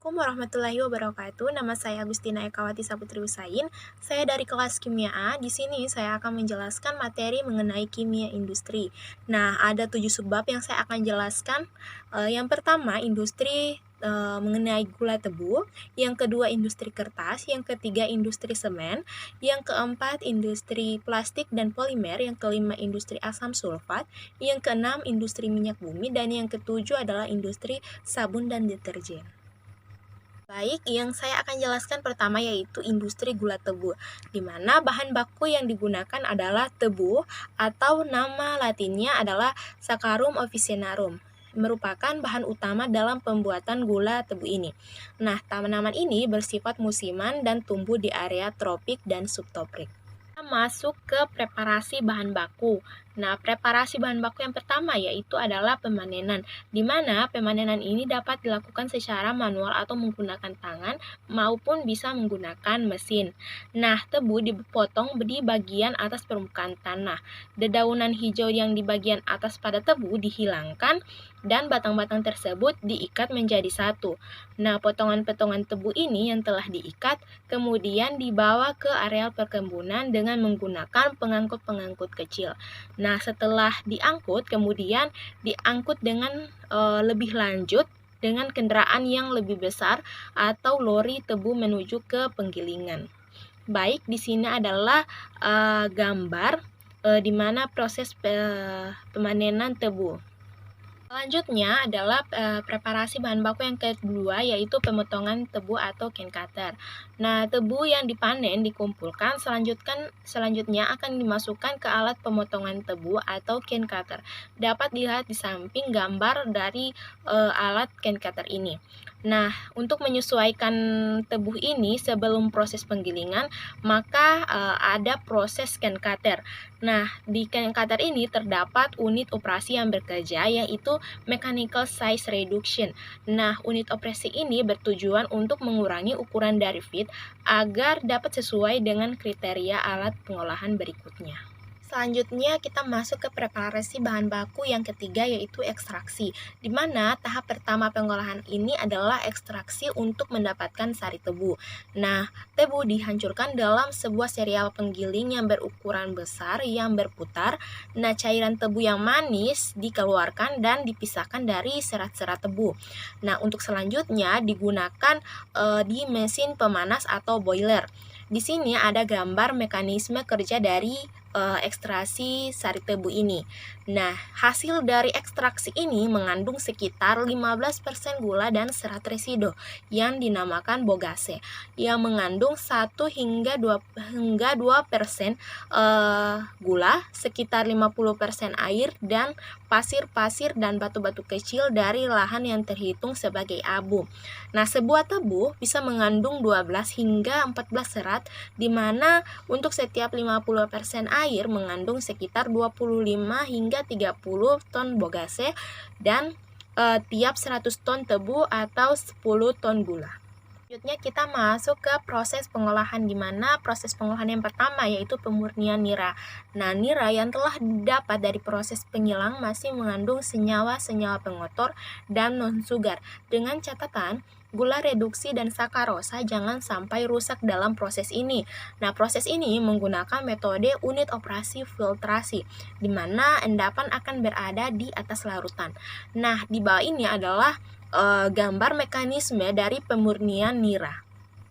Assalamualaikum warahmatullahi wabarakatuh. Nama saya Agustina Ekawati Saputri Usain. Saya dari kelas Kimia A. Di sini saya akan menjelaskan materi mengenai kimia industri. Nah, ada 7 subbab yang saya akan jelaskan. Yang pertama, industri mengenai gula tebu. Yang kedua, industri kertas. Yang ketiga, industri semen. Yang keempat, industri plastik dan polimer. Yang kelima, industri asam sulfat. Yang keenam, industri minyak bumi. Dan yang ketujuh adalah industri sabun dan deterjen. Baik, yang saya akan jelaskan pertama yaitu industri gula tebu, di mana bahan baku yang digunakan adalah tebu atau nama latinnya adalah Saccharum officinarum, merupakan bahan utama dalam pembuatan gula tebu ini. Nah, tanaman ini bersifat musiman dan tumbuh di area tropik dan subtropik. Kita masuk ke preparasi bahan baku. Nah, preparasi bahan baku yang pertama yaitu adalah pemanenan, di mana pemanenan ini dapat dilakukan secara manual atau menggunakan tangan maupun bisa menggunakan mesin. Nah, tebu dipotong di bagian atas permukaan tanah. Dedaunan hijau yang di bagian atas pada tebu dihilangkan dan batang-batang tersebut diikat menjadi satu. Nah, potongan-potongan tebu ini yang telah diikat kemudian dibawa ke areal perkebunan dengan menggunakan pengangkut-pengangkut kecil. Nah, setelah diangkut, kemudian diangkut dengan lebih lanjut dengan kendaraan yang lebih besar atau lori tebu menuju ke penggilingan. Baik, di sini adalah gambar di mana proses pemanenan tebu. Selanjutnya adalah preparasi bahan baku yang kedua yaitu pemotongan tebu atau cane cutter. Nah, tebu yang dipanen dikumpulkan selanjutnya akan dimasukkan ke alat pemotongan tebu atau cane cutter. Dapat dilihat di samping gambar dari alat cane cutter ini. Nah, untuk menyesuaikan tebu ini sebelum proses penggilingan, maka ada proses cane cutter. Nah, di cane cutter ini terdapat unit operasi yang bekerja yaitu mechanical size reduction. Nah, unit operasi ini bertujuan untuk mengurangi ukuran dari feed agar dapat sesuai dengan kriteria alat pengolahan berikutnya. Selanjutnya kita masuk ke preparasi bahan baku yang ketiga yaitu ekstraksi, di mana tahap pertama pengolahan ini adalah ekstraksi untuk mendapatkan sari tebu. Nah, tebu dihancurkan dalam sebuah serial penggiling yang berukuran besar yang berputar. Nah, cairan tebu yang manis dikeluarkan dan dipisahkan dari serat-serat tebu. Nah, untuk selanjutnya digunakan di mesin pemanas atau boiler. Di sini ada gambar mekanisme kerja dari ekstraksi sari tebu ini. Nah, hasil dari ekstraksi ini mengandung sekitar 15% gula dan serat residu yang dinamakan bogase, yang mengandung 1 hingga 2% gula, sekitar 50% air, dan pasir-pasir dan batu-batu kecil dari lahan yang terhitung sebagai abu. Nah, sebuah tebu bisa mengandung 12 hingga 14 serat, di mana untuk setiap 50% air mengandung sekitar 25 hingga 30 ton bogase dan tiap 100 ton tebu atau 10 ton gula. Selanjutnya kita masuk ke proses pengolahan, di mana proses pengolahan yang pertama yaitu pemurnian nira. Nah, nira yang telah didapat dari proses pengilang masih mengandung senyawa-senyawa pengotor dan non-sugar, dengan catatan gula reduksi dan sakarosa jangan sampai rusak dalam proses ini. Nah, proses ini menggunakan metode unit operasi filtrasi, di mana endapan akan berada di atas larutan. Nah, di bawah ini adalah gambar mekanisme dari pemurnian nira.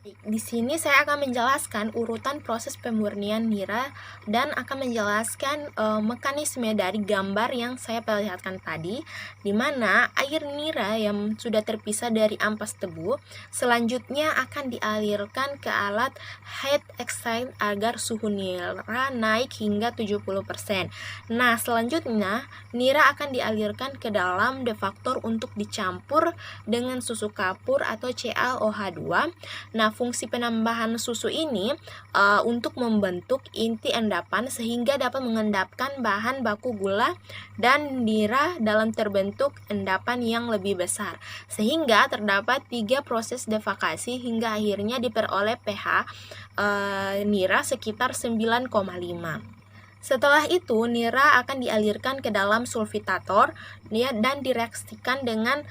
Di sini saya akan menjelaskan urutan proses pemurnian nira dan akan menjelaskan mekanisme dari gambar yang saya perlihatkan tadi, di mana air nira yang sudah terpisah dari ampas tebu selanjutnya akan dialirkan ke alat heat exchanger agar suhu nira naik hingga 70%. Nah, selanjutnya nira akan dialirkan ke dalam defaktor untuk dicampur dengan susu kapur atau CaOH2. Nah, fungsi penambahan susu ini untuk membentuk inti endapan sehingga dapat mengendapkan bahan baku gula dan nira dalam terbentuk endapan yang lebih besar, sehingga terdapat 3 proses defakasi hingga akhirnya diperoleh pH nira sekitar 9,5. Setelah itu, nira akan dialirkan ke dalam sulfitator ya, dan direaksikan dengan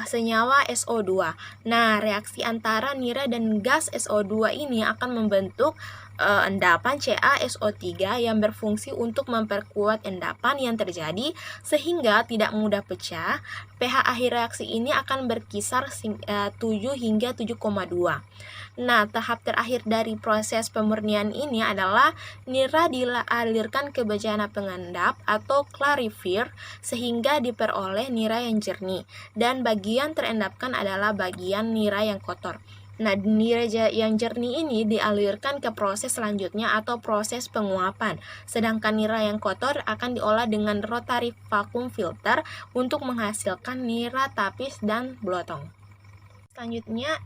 senyawa SO2. Nah, reaksi antara nira dan gas SO2 ini akan membentuk endapan CaSO3 yang berfungsi untuk memperkuat endapan yang terjadi sehingga tidak mudah pecah. pH akhir reaksi ini akan berkisar 7 hingga 7,2. Nah, tahap terakhir dari proses pemurnian ini adalah nira dialirkan ke bejana pengendap atau clarifier sehingga diperoleh nira yang jernih, dan bagian terendapkan adalah bagian nira yang kotor. Nah, nira yang jernih ini dialirkan ke proses selanjutnya atau proses penguapan, sedangkan nira yang kotor akan diolah dengan rotary vacuum filter untuk menghasilkan nira tapis dan blotong. Selanjutnya,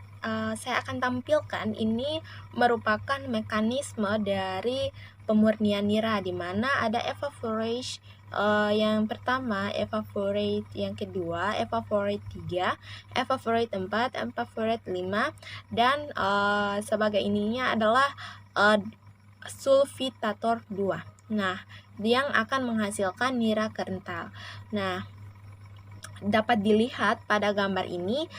saya akan tampilkan ini merupakan mekanisme dari pemurnian nira, di mana ada evaporate yang pertama, evaporate yang kedua, evaporate 3, evaporate 4, evaporate 5, dan sebagai ininya adalah sulfitator 2. Nah, yang akan menghasilkan nira kental. Nah, dapat dilihat pada gambar ini,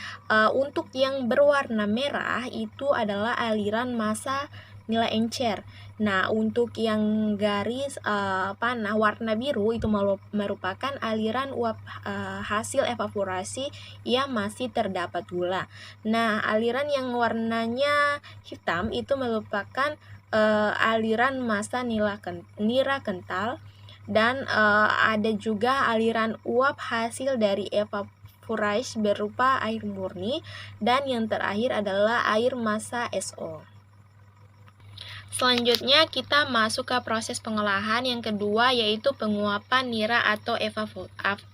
untuk yang berwarna merah itu adalah aliran massa nilai encer. Nah, untuk yang garis panah warna biru itu merupakan aliran uap hasil evaporasi yang masih terdapat gula. Nah, aliran yang warnanya hitam itu merupakan aliran massa nira kental. Dan ada juga aliran uap hasil dari evaporasi berupa air murni, dan yang terakhir adalah air massa SO. Selanjutnya kita masuk ke proses pengolahan yang kedua, yaitu penguapan nira atau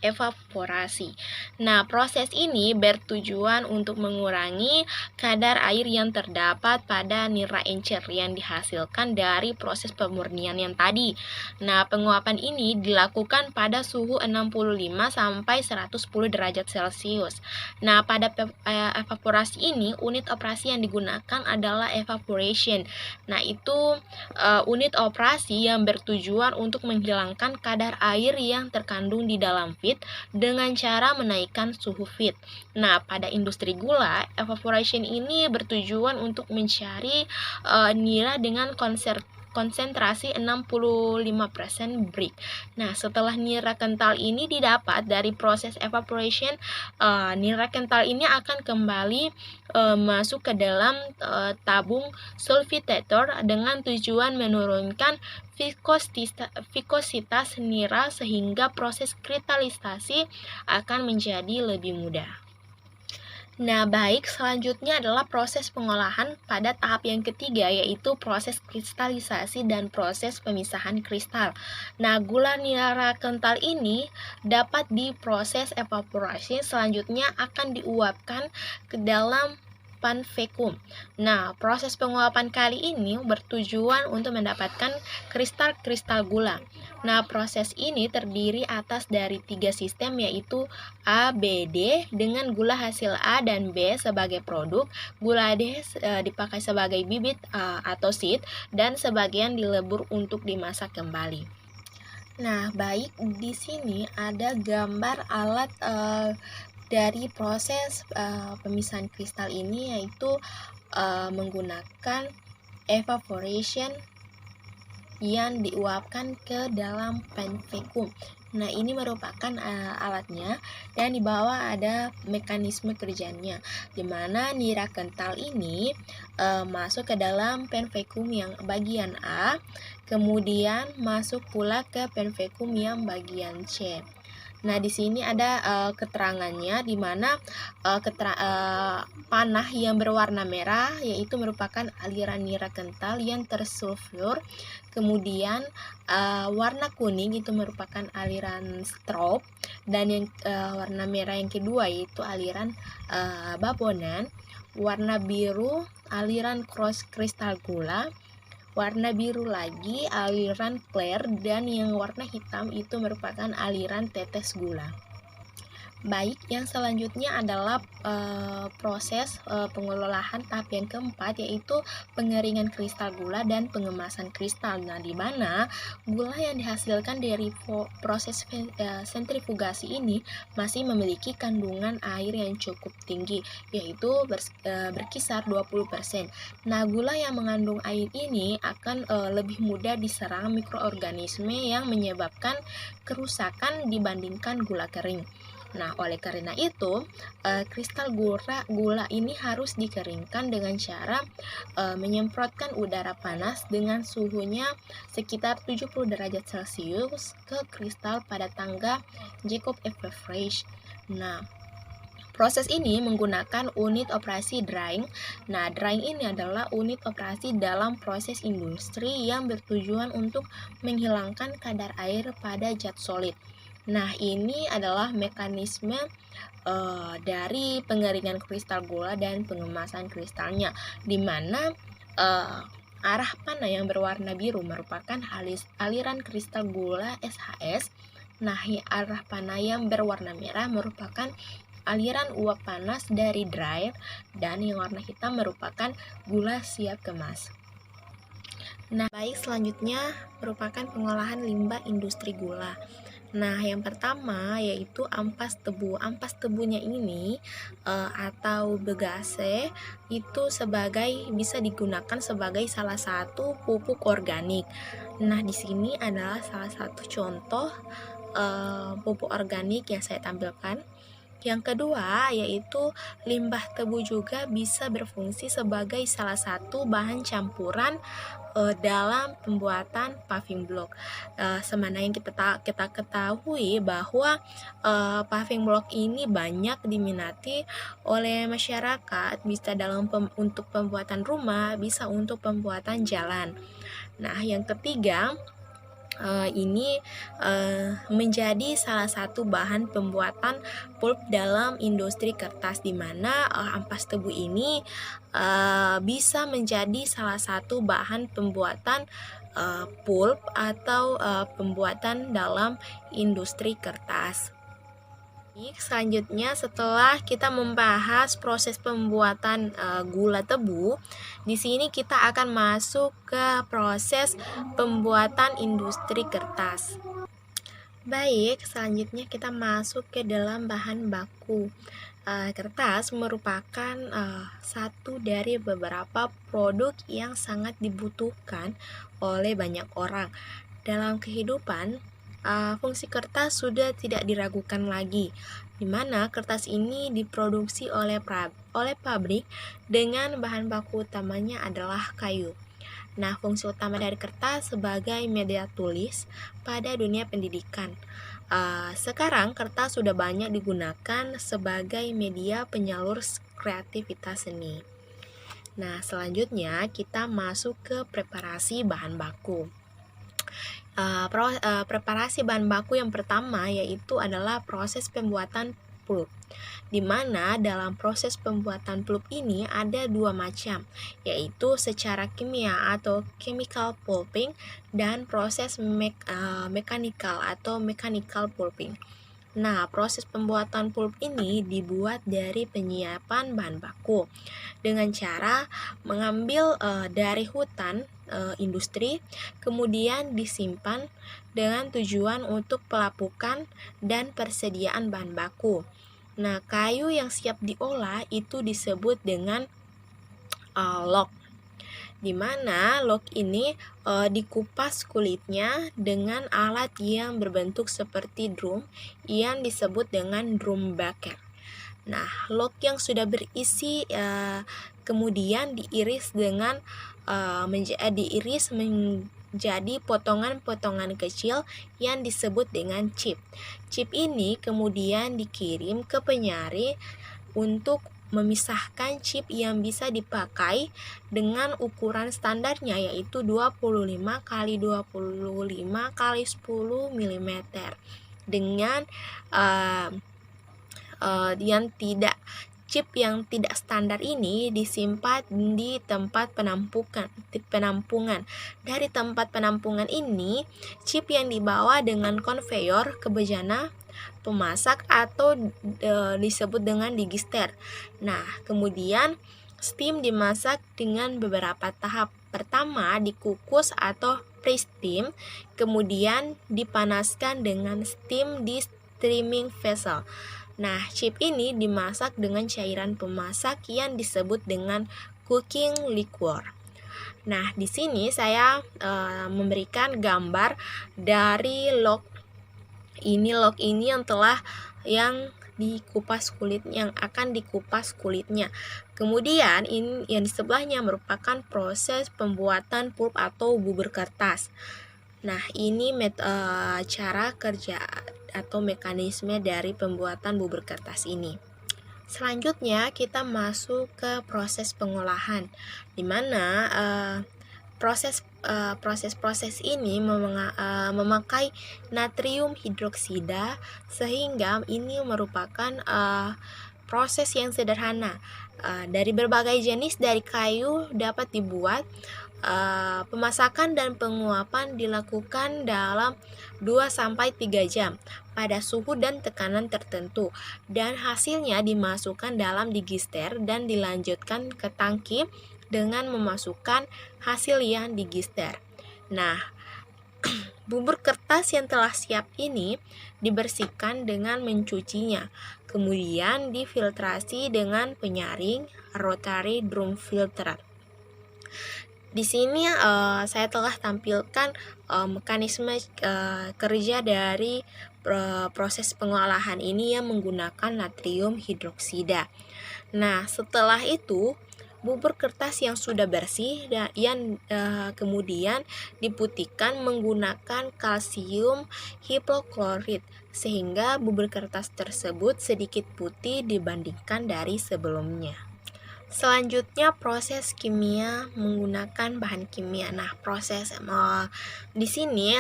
evaporasi. Nah, proses ini bertujuan untuk mengurangi kadar air yang terdapat pada nira encer yang dihasilkan dari proses pemurnian yang tadi. Nah, penguapan ini dilakukan pada suhu 65 sampai 110 derajat Celcius. Nah, pada evaporasi ini unit operasi yang digunakan adalah evaporation. Nah, itu unit operasi yang bertujuan untuk menghilangkan kadar air yang terkandung di dalam feed dengan cara menaikkan suhu feed. Nah, pada industri gula, evaporation ini bertujuan untuk mencari nira dengan konsentrasi 65% brick. Nah, setelah nira kental ini didapat dari proses evaporation, nira kental ini akan kembali masuk ke dalam tabung sulfitator dengan tujuan menurunkan vikositas nira sehingga proses kristalisasi akan menjadi lebih mudah. Nah, baik, selanjutnya adalah proses pengolahan pada tahap yang ketiga, yaitu proses kristalisasi dan proses pemisahan kristal. Nah, gula nira kental ini dapat diproses evaporasi, selanjutnya akan diuapkan ke dalam pan vacuum. Nah, proses penguapan kali ini bertujuan untuk mendapatkan kristal-kristal gula. Nah, proses ini terdiri atas dari 3 sistem, yaitu A, B, D dengan gula hasil A dan B sebagai produk, gula D dipakai sebagai bibit atau seed, dan sebagian dilebur untuk dimasak kembali. Nah, baik, di sini ada gambar alat dari proses pemisahan kristal ini, yaitu menggunakan evaporation yang diuapkan ke dalam pan vacuum. Nah, ini merupakan alatnya, dan di bawah ada mekanisme kerjanya, di mana nira kental ini masuk ke dalam pan vacuum yang bagian A, kemudian masuk pula ke pan vacuum yang bagian C. Nah, di sini ada keterangannya, di mana panah yang berwarna merah yaitu merupakan aliran nira kental yang tersulfur. Kemudian warna kuning itu merupakan aliran strop, dan yang warna merah yang kedua yaitu aliran babonan. Warna biru aliran cross kristal gula. Warna biru lagi aliran flare, dan yang warna hitam itu merupakan aliran tetes gula. Baik, yang selanjutnya adalah proses pengolahan tahap yang keempat, yaitu pengeringan kristal gula dan pengemasan kristal. Nah, di mana gula yang dihasilkan dari proses sentrifugasi ini masih memiliki kandungan air yang cukup tinggi, yaitu berkisar 20%. Nah, gula yang mengandung air ini akan lebih mudah diserang mikroorganisme yang menyebabkan kerusakan dibandingkan gula kering. Nah, oleh karena itu, kristal gula ini harus dikeringkan dengan cara menyemprotkan udara panas dengan suhunya sekitar 70 derajat Celcius ke kristal pada tangga Jacob Average. Nah, proses ini menggunakan unit operasi drying. Nah, drying ini adalah unit operasi dalam proses industri yang bertujuan untuk menghilangkan kadar air pada zat solid. Nah, ini adalah mekanisme dari pengeringan kristal gula dan pengemasan kristalnya, di mana arah panah yang berwarna biru merupakan aliran kristal gula SHS. Nah, arah panah yang berwarna merah merupakan aliran uap panas dari dryer, dan yang warna hitam merupakan gula siap kemas. Nah, baik, selanjutnya merupakan pengolahan limbah industri gula. Nah, yang pertama yaitu ampas tebu. Ampas tebunya ini atau begase itu bisa digunakan sebagai salah satu pupuk organik. Nah, di sini adalah salah satu contoh pupuk organik yang saya tampilkan. Yang kedua yaitu limbah tebu juga bisa berfungsi sebagai salah satu bahan campuran dalam pembuatan paving block. Semana yang kita ketahui bahwa paving block ini banyak diminati oleh masyarakat, bisa untuk pembuatan rumah, bisa untuk pembuatan jalan. Nah, yang ketiga ini menjadi salah satu bahan pembuatan pulp dalam industri kertas, di mana ampas tebu ini bisa menjadi salah satu bahan pembuatan pulp atau pembuatan dalam industri kertas. Selanjutnya, setelah kita membahas proses pembuatan gula tebu, di sini kita akan masuk ke proses pembuatan industri kertas. Baik, selanjutnya kita masuk ke dalam bahan baku. Kertas merupakan satu dari beberapa produk yang sangat dibutuhkan oleh banyak orang dalam kehidupan. Fungsi kertas sudah tidak diragukan lagi, di mana kertas ini diproduksi oleh pabrik dengan bahan baku utamanya adalah kayu. Nah, fungsi utama dari kertas sebagai media tulis pada dunia pendidikan. Sekarang kertas sudah banyak digunakan sebagai media penyalur kreativitas seni. Nah, selanjutnya kita masuk ke preparasi bahan baku. Preparasi bahan baku yang pertama yaitu adalah proses pembuatan pulp, di mana dalam proses pembuatan pulp ini ada dua macam, yaitu secara kimia atau chemical pulping dan proses mechanical atau mechanical pulping. Nah, proses pembuatan pulp ini dibuat dari penyiapan bahan baku dengan cara mengambil dari hutan industri, kemudian disimpan dengan tujuan untuk pelapukan dan persediaan bahan baku. Nah, kayu yang siap diolah itu disebut dengan log, di mana log ini dikupas kulitnya dengan alat yang berbentuk seperti drum yang disebut dengan drum baker. Nah, log yang sudah berisi kemudian diiris menjadi potongan-potongan kecil yang disebut dengan chip. Chip ini kemudian dikirim ke penyari untuk memisahkan chip yang bisa dipakai dengan ukuran standarnya, yaitu 25 x 25 x 10 mm dengan yang tidak chip yang tidak standar ini disimpan di tempat penampungan. Dari tempat penampungan ini, chip yang dibawa dengan konveyor ke bejana pemasak atau disebut dengan digister. Nah, kemudian steam dimasak dengan beberapa tahap. Pertama, dikukus atau pre-steam, kemudian dipanaskan dengan steam di steaming vessel. Nah, chip ini dimasak dengan cairan pemasak yang disebut dengan cooking liquor. Nah, di sini saya memberikan gambar dari log ini yang dikupas yang akan dikupas kulitnya. Kemudian ini yang di sebelahnya merupakan proses pembuatan pulp atau bubur kertas. Nah, ini cara kerja atau mekanisme dari pembuatan bubur kertas ini. Selanjutnya kita masuk ke proses pengolahan, di mana proses ini memakai natrium hidroksida, sehingga ini merupakan proses yang sederhana. Dari berbagai jenis dari kayu dapat dibuat. Pemasakan dan penguapan dilakukan dalam 2-3 jam pada suhu dan tekanan tertentu, dan hasilnya dimasukkan dalam digister dan dilanjutkan ke tangki dengan memasukkan hasil yang digister. Nah, bubur kertas yang telah siap ini dibersihkan dengan mencucinya, kemudian difiltrasi dengan penyaring rotary drum filter. Di sini saya telah tampilkan mekanisme kerja dari proses pengolahan ini yang menggunakan natrium hidroksida. Nah, setelah itu bubur kertas yang sudah bersih yang kemudian diputihkan menggunakan kalsium hipoklorit, sehingga bubur kertas tersebut sedikit putih dibandingkan dari sebelumnya. Selanjutnya proses kimia menggunakan bahan kimia. Nah, proses di sini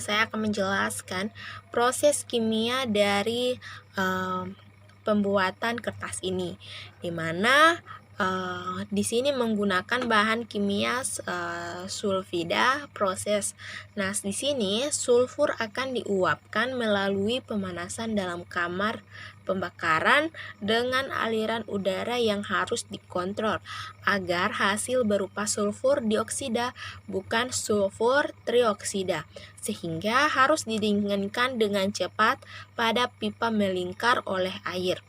saya akan menjelaskan proses kimia dari pembuatan kertas ini, di mana di sini menggunakan bahan kimia sulfida proses. Nah, di sini sulfur akan diuapkan melalui pemanasan dalam kamar pembakaran dengan aliran udara yang harus dikontrol agar hasil berupa sulfur dioksida, bukan sulfur trioksida, sehingga harus didinginkan dengan cepat pada pipa melingkar oleh air.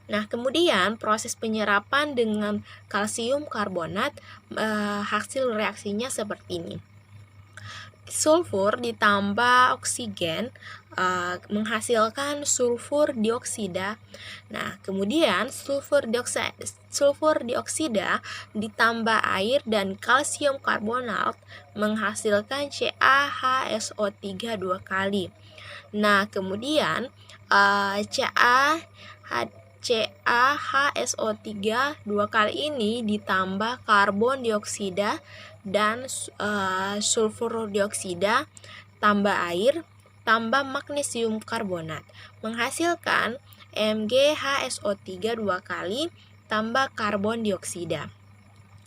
Nah, kemudian proses penyerapan dengan kalsium karbonat, hasil reaksinya seperti ini. Sulfur ditambah oksigen menghasilkan sulfur dioksida. Nah, kemudian sulfur dioksida ditambah air dan kalsium karbonat menghasilkan CaHSO3 2 kali. Nah, kemudian CaHSO3 2 kali ini ditambah karbon dioksida dan sulfur dioksida tambah air tambah magnesium karbonat menghasilkan MgHSO3 2 kali tambah karbon dioksida.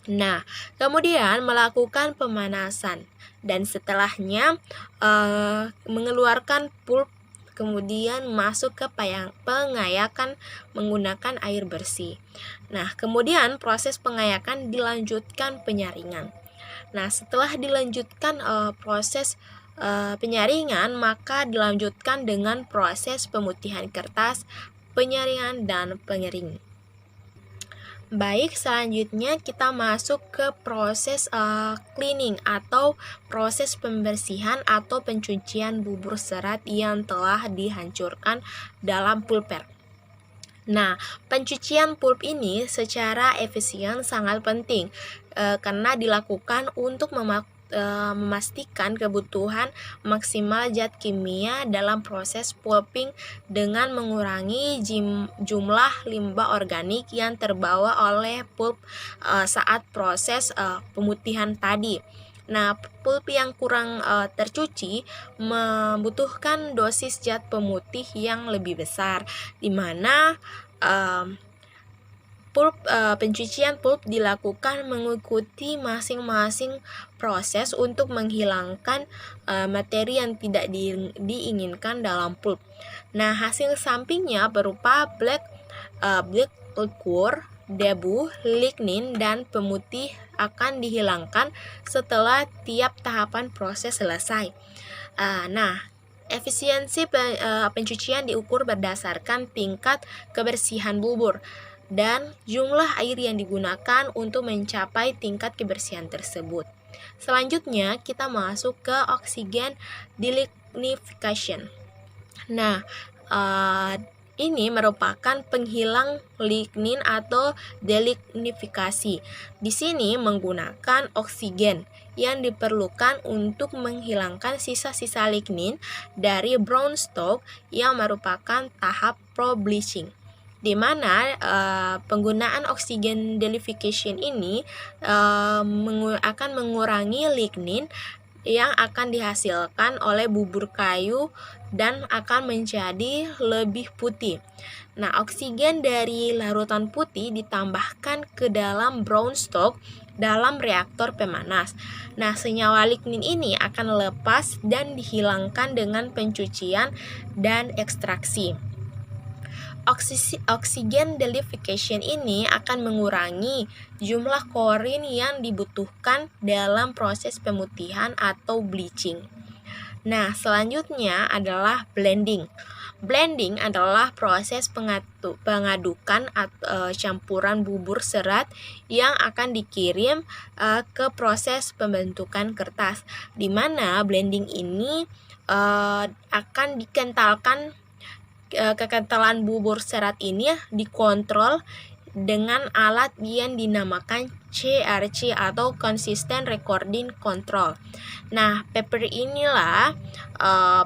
Nah, kemudian melakukan pemanasan dan setelahnya mengeluarkan pulp, kemudian masuk ke pengayakan menggunakan air bersih. Nah, kemudian proses pengayakan dilanjutkan penyaringan. Nah, setelah dilanjutkan proses penyaringan, maka dilanjutkan dengan proses pemutihan kertas, penyaringan, dan pengering. Baik, selanjutnya kita masuk ke proses cleaning atau proses pembersihan atau pencucian bubur serat yang telah dihancurkan dalam pulper. Nah, pencucian pulp ini secara efisien sangat penting karena dilakukan untuk memastikan kebutuhan maksimal zat kimia dalam proses pulping dengan mengurangi jumlah limbah organik yang terbawa oleh pulp saat proses pemutihan tadi. Nah, pulp yang kurang tercuci membutuhkan dosis zat pemutih yang lebih besar, di mana pencucian pulp dilakukan mengikuti masing-masing proses untuk menghilangkan materi yang tidak diinginkan dalam pulp. Nah, hasil sampingnya berupa black liquor, debu, lignin, dan pemutih akan dihilangkan setelah tiap tahapan proses selesai. Nah, efisiensi pencucian diukur berdasarkan tingkat kebersihan bubur dan jumlah air yang digunakan untuk mencapai tingkat kebersihan tersebut. Selanjutnya, kita masuk ke oksigen delignification. Nah, ini merupakan penghilang lignin atau delignifikasi. Di sini menggunakan oksigen yang diperlukan untuk menghilangkan sisa-sisa lignin dari brown stock yang merupakan tahap pro-bleaching, di mana penggunaan oksigen delignification ini akan mengurangi lignin yang akan dihasilkan oleh bubur kayu dan akan menjadi lebih putih. Nah, oksigen dari larutan putih ditambahkan ke dalam brown stock dalam reaktor pemanas. Nah, senyawa lignin ini akan lepas dan dihilangkan dengan pencucian dan ekstraksi. Oksigen delignification ini akan mengurangi jumlah klorin yang dibutuhkan dalam proses pemutihan atau bleaching. Nah, selanjutnya adalah blending. Blending adalah proses pengadukan campuran bubur serat yang akan dikirim ke proses pembentukan kertas, di mana blending ini akan dikentalkan. Kekentalan bubur serat ini dikontrol dengan alat yang dinamakan CRC atau Consistent Recording Control. Nah, paper inilah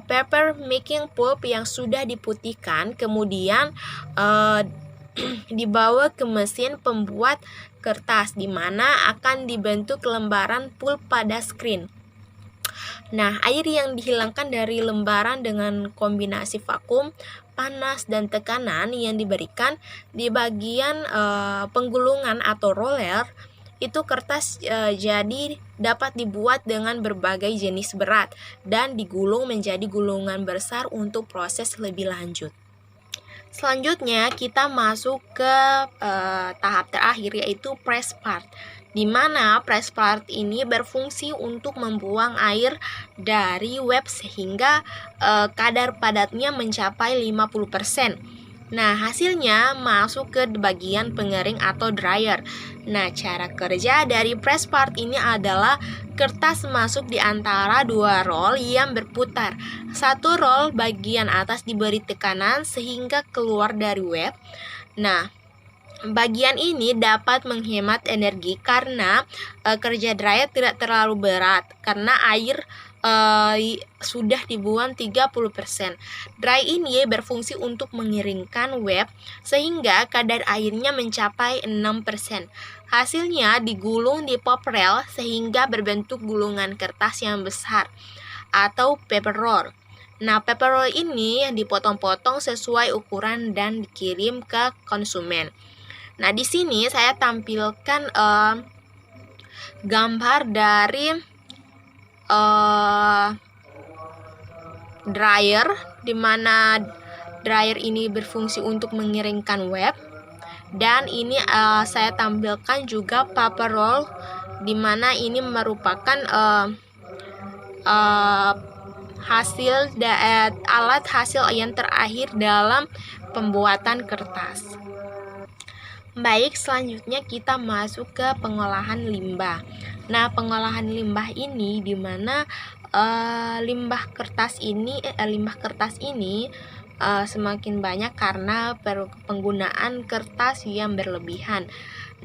paper making pulp yang sudah diputihkan, kemudian dibawa ke mesin pembuat kertas, di mana akan dibentuk lembaran pulp pada screen. Nah, air yang dihilangkan dari lembaran dengan kombinasi vakum, panas, dan tekanan yang diberikan di bagian penggulungan atau roller, itu kertas jadi dapat dibuat dengan berbagai jenis berat dan digulung menjadi gulungan besar untuk proses lebih lanjut. Selanjutnya kita masuk ke tahap terakhir, yaitu press part, di mana press part ini berfungsi untuk membuang air dari web sehingga kadar padatnya mencapai 50%. Nah, hasilnya masuk ke bagian pengering atau dryer. Nah, cara kerja dari press part ini adalah kertas masuk di antara dua roll yang berputar. Satu roll bagian atas diberi tekanan sehingga keluar dari web. Nah, bagian ini dapat menghemat energi karena kerja dryer tidak terlalu berat karena air sudah dibuang 30%. Dry ini berfungsi untuk mengeringkan web sehingga kadar airnya mencapai 6%. Hasilnya digulung di pop reel sehingga berbentuk gulungan kertas yang besar atau paper roll. Nah, paper roll ini dipotong-potong sesuai ukuran dan dikirim ke konsumen. Nah, di sini saya tampilkan gambar dari dryer, di mana dryer ini berfungsi untuk mengeringkan web, dan ini saya tampilkan juga paper roll, di mana ini merupakan alat hasil yang terakhir dalam pembuatan kertas. Baik, selanjutnya kita masuk ke pengolahan limbah. Nah, pengolahan limbah ini di mana limbah kertas ini semakin banyak karena penggunaan kertas yang berlebihan.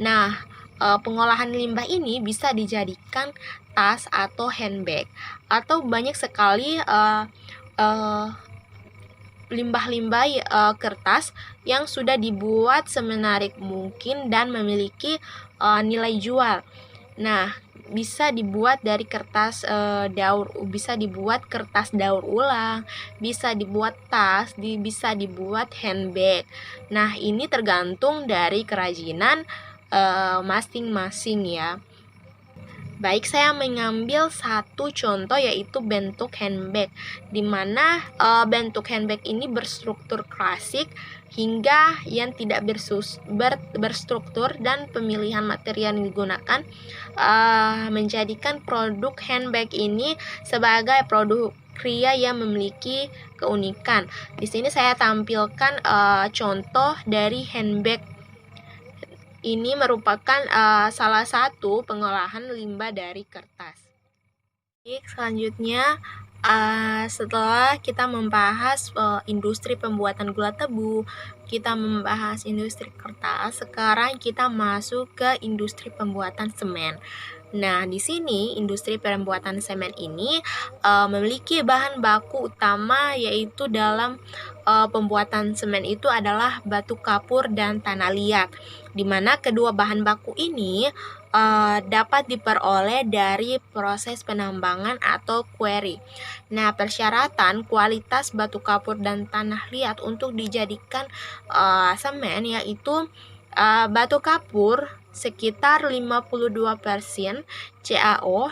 Nah, pengolahan limbah ini bisa dijadikan tas atau handbag, atau banyak sekali limbah-limbah kertas yang sudah dibuat semenarik mungkin dan memiliki nilai jual. Nah, bisa dibuat dari kertas bisa dibuat kertas daur ulang, bisa dibuat tas, bisa dibuat handbag. Nah, ini tergantung dari kerajinan masing-masing ya. Baik, saya mengambil satu contoh yaitu bentuk handbag, di mana bentuk handbag ini berstruktur klasik hingga yang tidak berstruktur, dan pemilihan material yang digunakan menjadikan produk handbag ini sebagai produk kria yang memiliki keunikan. Di sini saya tampilkan contoh dari handbag. Ini merupakan salah satu pengolahan limbah dari kertas. Selanjutnya, setelah kita membahas industri pembuatan gula tebu, kita membahas industri kertas, sekarang kita masuk ke industri pembuatan semen. Nah, di sini industri pembuatan semen ini memiliki bahan baku utama, yaitu dalam pembuatan semen itu adalah batu kapur dan tanah liat, di mana kedua bahan baku ini dapat diperoleh dari proses penambangan atau quarry. Nah, persyaratan kualitas batu kapur dan tanah liat untuk dijadikan semen yaitu batu kapur sekitar 52% CaO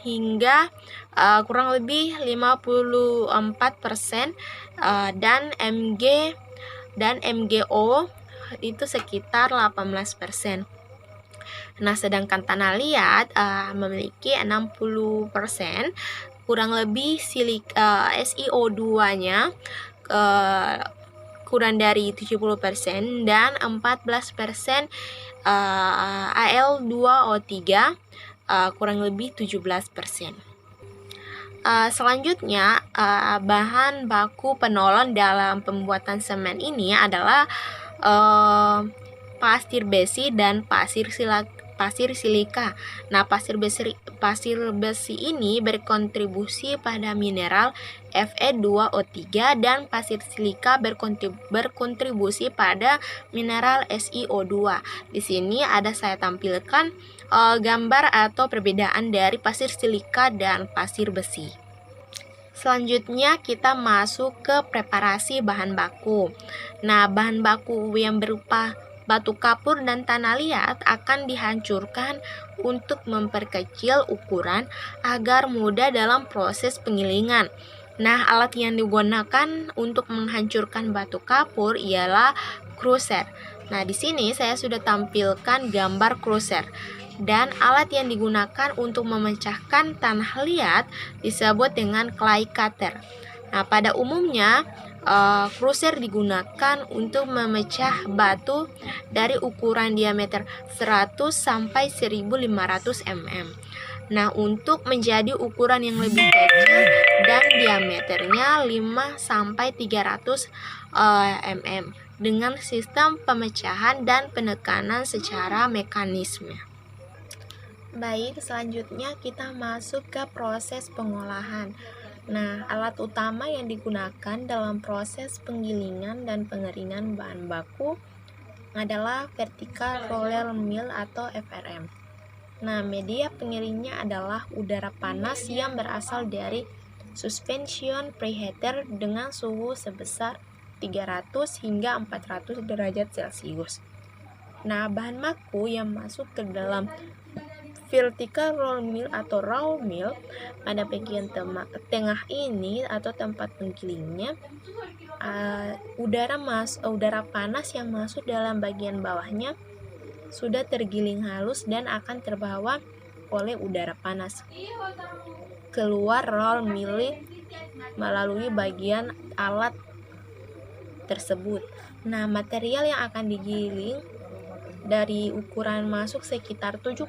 hingga kurang lebih 54% dan MgO itu sekitar 18%. Nah, sedangkan tanah liat memiliki 60%, kurang lebih SiO2-nya kurang dari 70% dan 14% Al2O3 kurang lebih 17%. Selanjutnya, bahan baku penolong dalam pembuatan semen ini adalah pasir besi dan pasir silika. Nah, pasir besi ini berkontribusi pada mineral Fe2O3 dan pasir silika berkontribusi pada mineral SiO2. Di sini saya tampilkan gambar atau perbedaan dari pasir silika dan pasir besi. Selanjutnya kita masuk ke preparasi bahan baku. Nah, bahan baku yang berupa batu kapur dan tanah liat akan dihancurkan untuk memperkecil ukuran agar mudah dalam proses penggilingan. Nah, alat yang digunakan untuk menghancurkan batu kapur ialah crusher. Nah, di sini saya sudah tampilkan gambar crusher. Dan alat yang digunakan untuk memecahkan tanah liat disebut dengan clay cutter. Nah, pada umumnya crusher digunakan untuk memecah batu dari ukuran diameter 100 sampai 1500 mm. Nah, untuk menjadi ukuran yang lebih kecil dan diameternya 5 sampai 300 mm dengan sistem pemecahan dan penekanan secara mekanisme. Baik, selanjutnya kita masuk ke proses pengolahan. Nah, alat utama yang digunakan dalam proses penggilingan dan pengeringan bahan baku adalah vertical roller mill atau VRM. Nah, media pengiringnya adalah udara panas yang berasal dari suspension preheater dengan suhu sebesar 300 hingga 400 derajat Celcius. Nah, bahan baku yang masuk ke dalam vertical roller mill atau raw mill pada bagian tengah ini atau tempat penggilingnya, udara panas yang masuk dalam bagian bawahnya sudah tergiling halus dan akan terbawa oleh udara panas keluar roll mill melalui bagian alat tersebut. Nah, material yang akan digiling dari ukuran masuk sekitar 7,5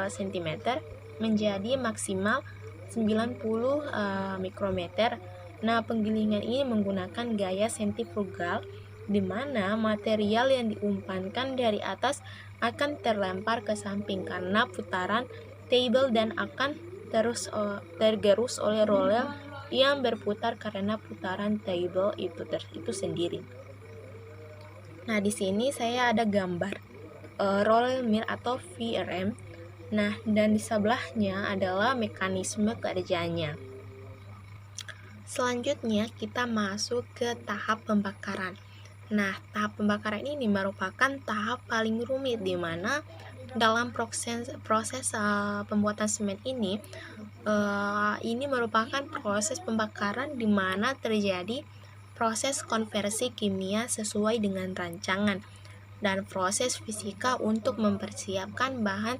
cm menjadi maksimal 90 mikrometer. Nah, penggilingan ini menggunakan gaya sentrifugal, di mana material yang diumpankan dari atas akan terlempar ke samping karena putaran table dan akan terus tergerus oleh roller yang berputar karena putaran table itu sendiri. Nah, di sini saya ada gambar roller mill atau VRM. Nah, dan di sebelahnya adalah mekanisme kerjanya. Selanjutnya kita masuk ke tahap pembakaran. Nah, tahap pembakaran ini merupakan tahap paling rumit di mana dalam proses pembuatan semen ini merupakan proses pembakaran di mana terjadi proses konversi kimia sesuai dengan rancangan dan proses fisika untuk mempersiapkan bahan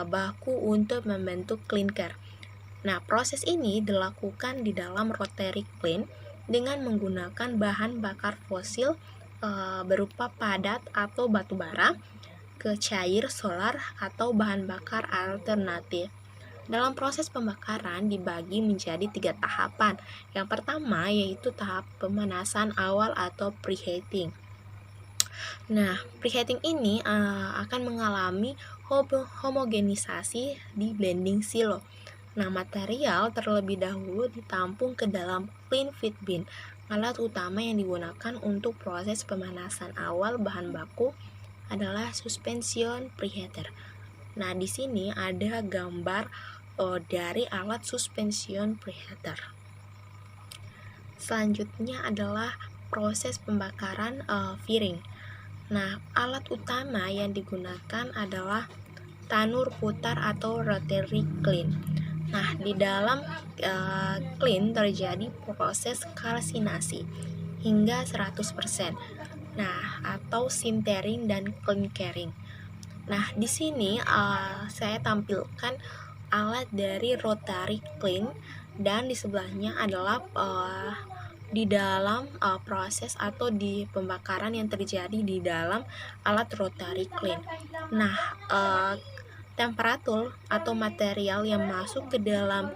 baku untuk membentuk klinker. Nah, proses ini dilakukan di dalam rotary kiln dengan menggunakan bahan bakar fosil berupa padat atau batu bara, ke cair solar atau bahan bakar alternatif. Dalam proses pembakaran dibagi menjadi 3 tahapan. Yang pertama yaitu tahap pemanasan awal atau preheating. Nah, preheating ini akan mengalami homogenisasi di blending silo. Nah, material terlebih dahulu ditampung ke dalam clean feed bin, alat utama yang digunakan untuk proses pemanasan awal bahan baku adalah suspension preheater. Nah, di sini ada gambar dari alat suspension preheater. Selanjutnya adalah proses pembakaran firing. Nah, alat utama yang digunakan adalah tanur putar atau rotary kiln. Nah, di dalam kiln terjadi proses kalsinasi hingga 100%. Nah, atau sintering dan klinkering. Nah, di sini saya tampilkan alat dari rotary kiln dan di sebelahnya adalah di dalam proses atau di pembakaran yang terjadi di dalam alat rotary kiln. Nah, temperatur atau material yang masuk ke dalam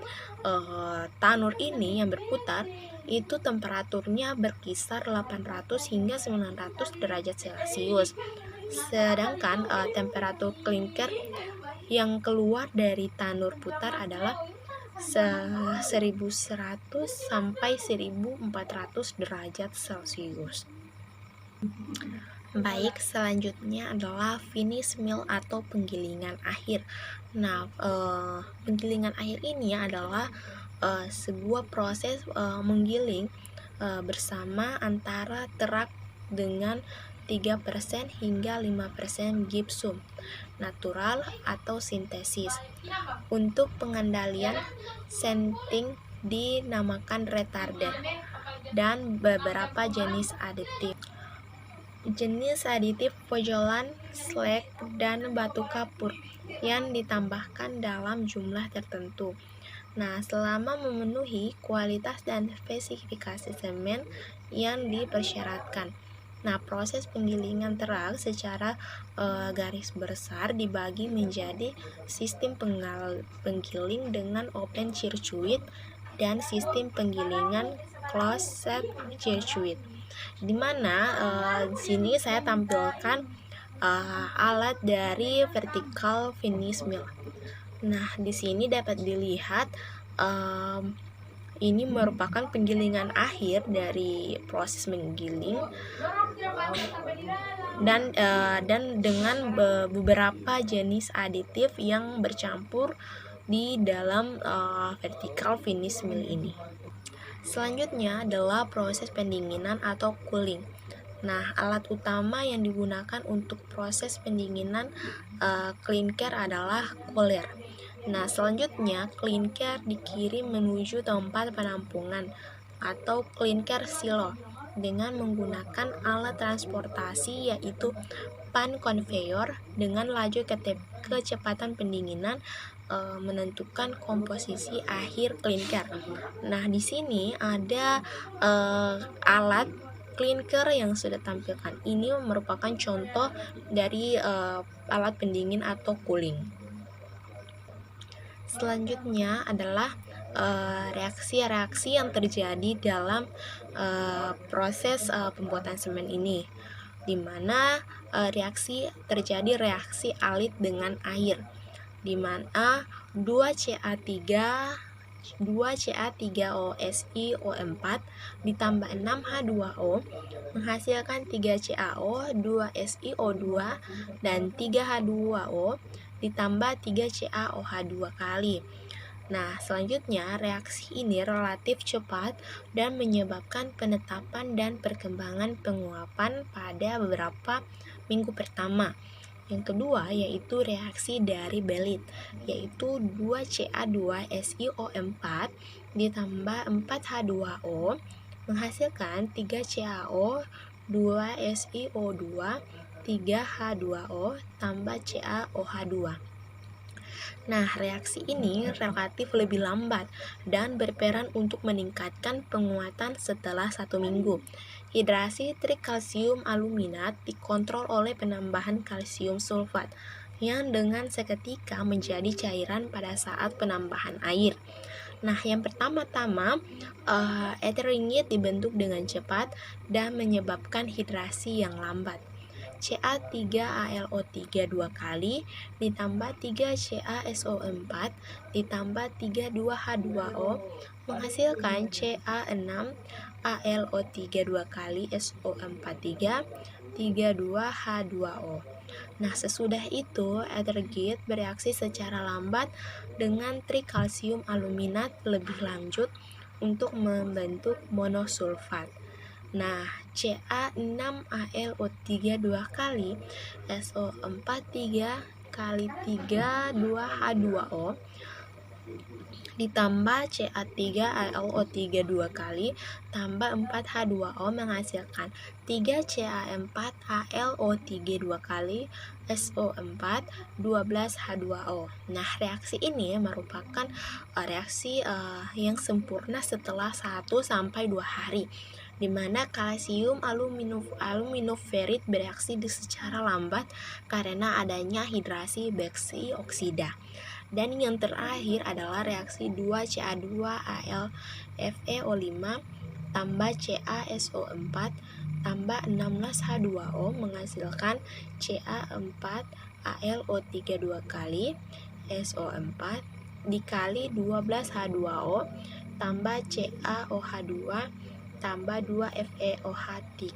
tanur ini yang berputar itu temperaturnya berkisar 800 hingga 900 derajat Celcius. Sedangkan temperatur klinker yang keluar dari tanur putar adalah 1100 sampai 1400 derajat Celcius. Baik, selanjutnya adalah finish mill atau penggilingan akhir. Nah, penggilingan akhir ini adalah sebuah proses menggiling bersama antara terak dengan 3% hingga 5% gipsum natural atau sintesis. Untuk pengendalian sanding dinamakan retardant dan beberapa jenis aditif. Jenis aditif pojolan, slag, dan batu kapur yang ditambahkan dalam jumlah tertentu. Nah, selama memenuhi kualitas dan spesifikasi semen yang dipersyaratkan. Nah, proses penggilingan terak secara garis besar dibagi menjadi sistem penggiling dengan open circuit dan sistem penggilingan closed circuit. Di mana di sini saya tampilkan alat dari vertical finish mill. Nah, di sini dapat dilihat ini merupakan penggilingan akhir dari proses menggiling dan dengan beberapa jenis aditif yang bercampur di dalam vertical finish mill ini. Selanjutnya adalah proses pendinginan atau cooling. Nah, alat utama yang digunakan untuk proses pendinginan klinker adalah cooler. Nah, selanjutnya klinker dikirim menuju tempat penampungan atau klinker silo dengan menggunakan alat transportasi yaitu pan conveyor dengan laju kecepatan pendinginan menentukan komposisi akhir klinker. Nah, di sini ada alat klinker yang sudah tampilkan. Ini merupakan contoh dari alat pendingin atau cooling. Selanjutnya adalah reaksi-reaksi yang terjadi dalam proses pembuatan semen ini, di mana terjadi reaksi alit dengan air, di mana 2CA3OSiO4 ditambah 6H2O menghasilkan 3CaO, 2SiO2, dan 3H2O ditambah 3 CaOH2 kali. Nah, selanjutnya reaksi ini relatif cepat dan menyebabkan penetapan dan perkembangan penguapan pada beberapa minggu pertama. Yang kedua yaitu reaksi dari Belit, yaitu 2Ca2SiO4 ditambah 4H2O menghasilkan 3 CaO, 2 SiO2, 3 H2O tambah CaOH2. Nah, reaksi ini relatif lebih lambat dan berperan untuk meningkatkan penguatan setelah 1 minggu. Hidrasi trikalsium aluminat dikontrol oleh penambahan kalsium sulfat yang dengan seketika menjadi cairan pada saat penambahan air. Nah, yang pertama-tama, etheringit dibentuk dengan cepat dan menyebabkan hidrasi yang lambat. Ca3AlO3 2 kali ditambah 3 CaSO4 ditambah 3 2H2O menghasilkan Ca6AlO3 2 kali SO4 3 2H2O. Nah, sesudah itu etheringit bereaksi secara lambat dengan trikalsium aluminat lebih lanjut untuk membentuk monosulfat. Nah, Ca6AlO3 2 kali SO4 3 kali 3 2H2O ditambah Ca3AlO3 2 kali tambah 4H2O menghasilkan 3 Ca4AlO3 2 kali SO4 12H2O. Nah, reaksi ini merupakan reaksi yang sempurna setelah 1-2 hari, di mana kalsium aluminoferit bereaksi secara lambat karena adanya hidrasi baksi oksida. Dan yang terakhir adalah reaksi 2Ca2AlFeO5 tambah CaSO4 tambah 16H2O menghasilkan Ca4AlO3 2 kali SO4 dikali 12H2O tambah CaOH2 tambah 2FeOH3.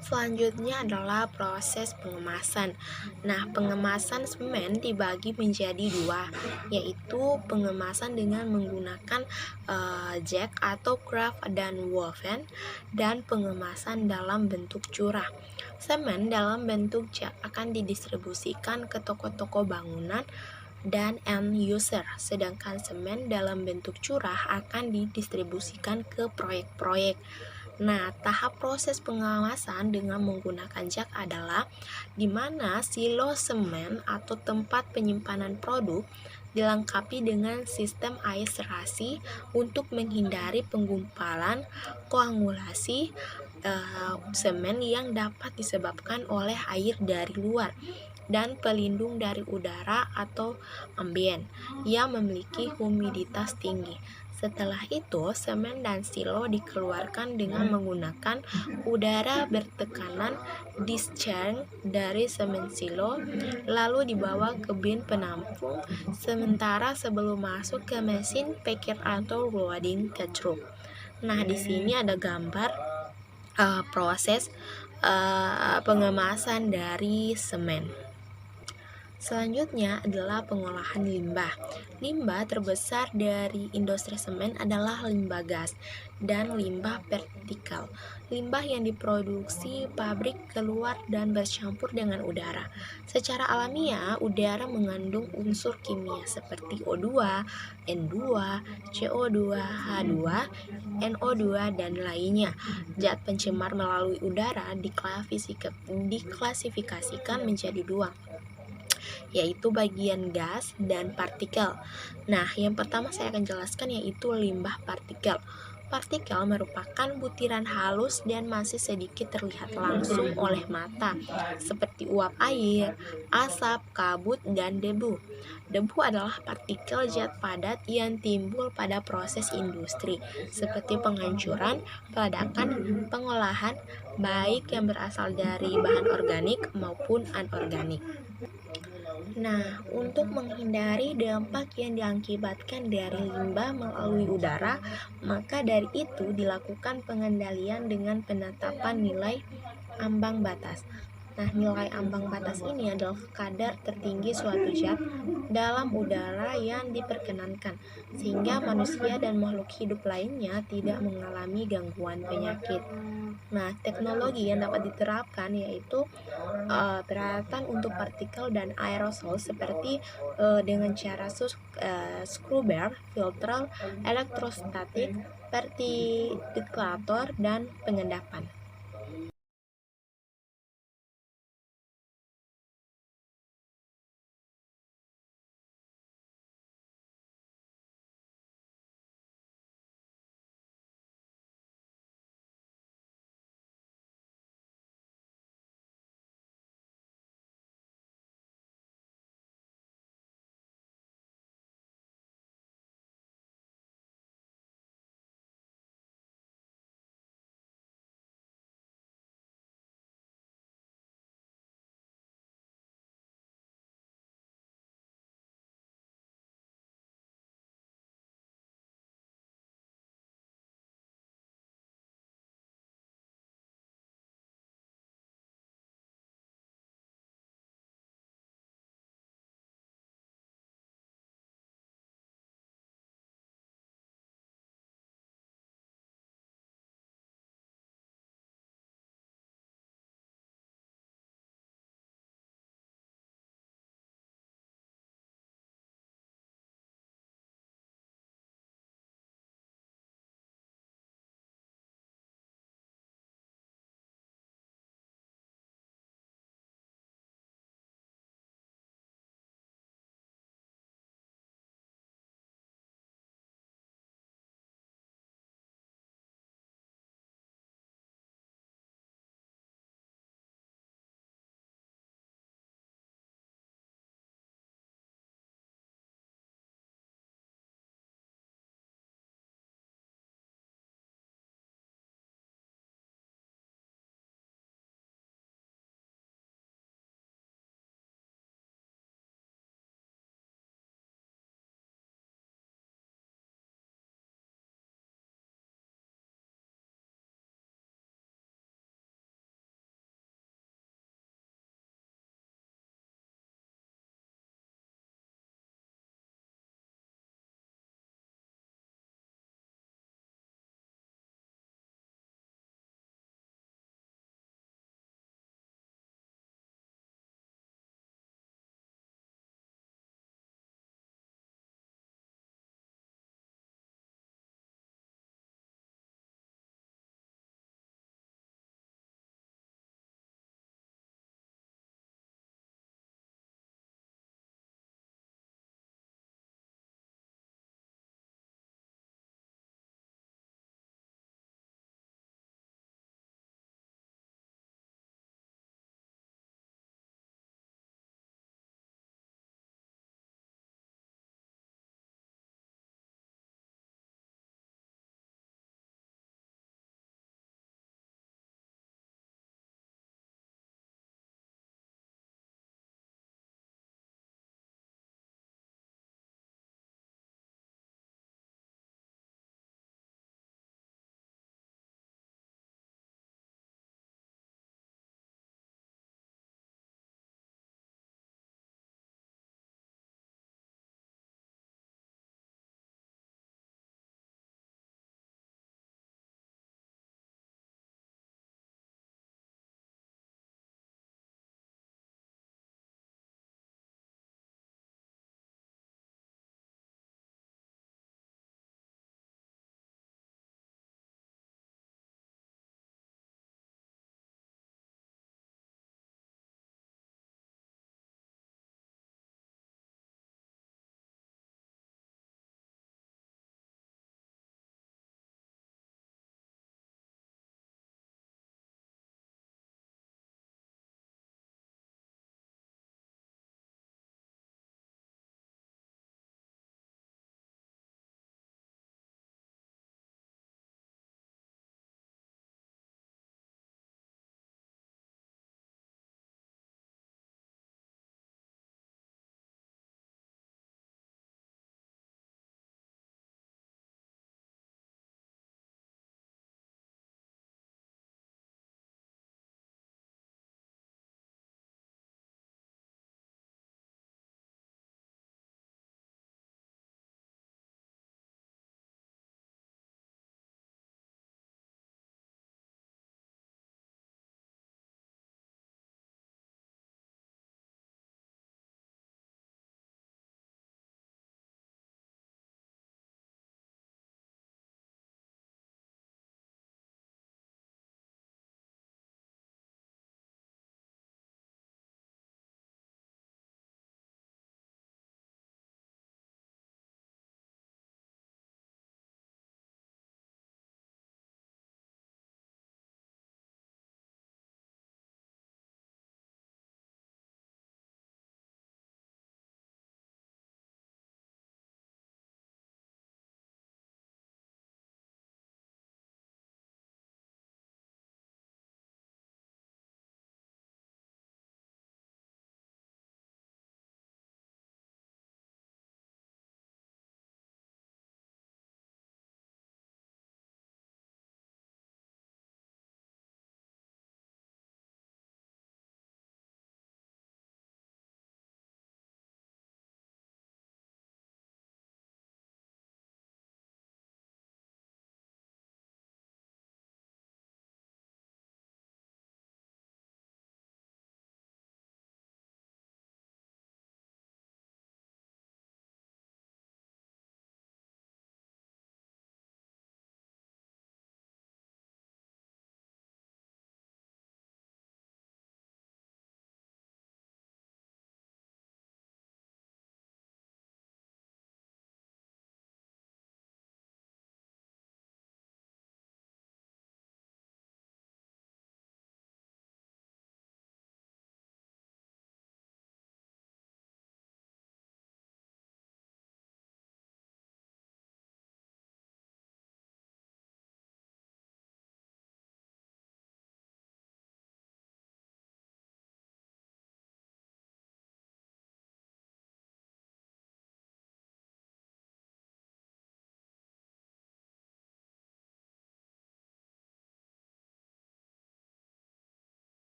Selanjutnya adalah proses pengemasan. Nah, pengemasan semen dibagi menjadi 2, yaitu pengemasan dengan menggunakan jet atau craft dan woven, dan pengemasan dalam bentuk curah. Semen dalam bentuk jet akan didistribusikan ke toko-toko bangunan dan end user, sedangkan semen dalam bentuk curah akan didistribusikan ke proyek-proyek. Nah, tahap proses pengemasan dengan menggunakan jak adalah di mana silo semen atau tempat penyimpanan produk dilengkapi dengan sistem aerasi untuk menghindari penggumpalan koagulasi semen yang dapat disebabkan oleh air dari luar, dan pelindung dari udara atau ambien yang memiliki humiditas tinggi. Setelah itu, semen dan silo dikeluarkan dengan menggunakan udara bertekanan discharge dari semen silo, lalu dibawa ke bin penampung sementara sebelum masuk ke mesin packer atau loading ke truk. Nah, di sini ada gambar proses pengemasan dari semen. Selanjutnya adalah pengolahan limbah. Limbah terbesar dari industri semen adalah limbah gas dan limbah vertikal. Limbah yang diproduksi pabrik keluar dan bercampur dengan udara. Secara alamiah, udara mengandung unsur kimia seperti O2, N2, CO2, H2, NO2, dan lainnya. Zat pencemar melalui udara diklasifikasikan menjadi 2, yaitu bagian gas dan partikel. Nah, yang pertama saya akan jelaskan yaitu limbah partikel. Partikel merupakan butiran halus dan masih sedikit terlihat langsung oleh mata, seperti uap air, asap, kabut, dan debu. Debu adalah partikel zat padat yang timbul pada proses industri, seperti penghancuran, peledakan, pengolahan, baik yang berasal dari bahan organik maupun anorganik. Nah, untuk menghindari dampak yang diakibatkan dari limbah melalui udara, maka dari itu dilakukan pengendalian dengan penetapan nilai ambang batas. Nah, nilai ambang batas ini adalah kadar tertinggi suatu zat dalam udara yang diperkenankan, sehingga manusia dan makhluk hidup lainnya tidak mengalami gangguan penyakit. Nah, teknologi yang dapat diterapkan yaitu perawatan untuk partikel dan aerosol seperti dengan cara scrubber, filter, elektrostatik, partikulator, dan pengendapan.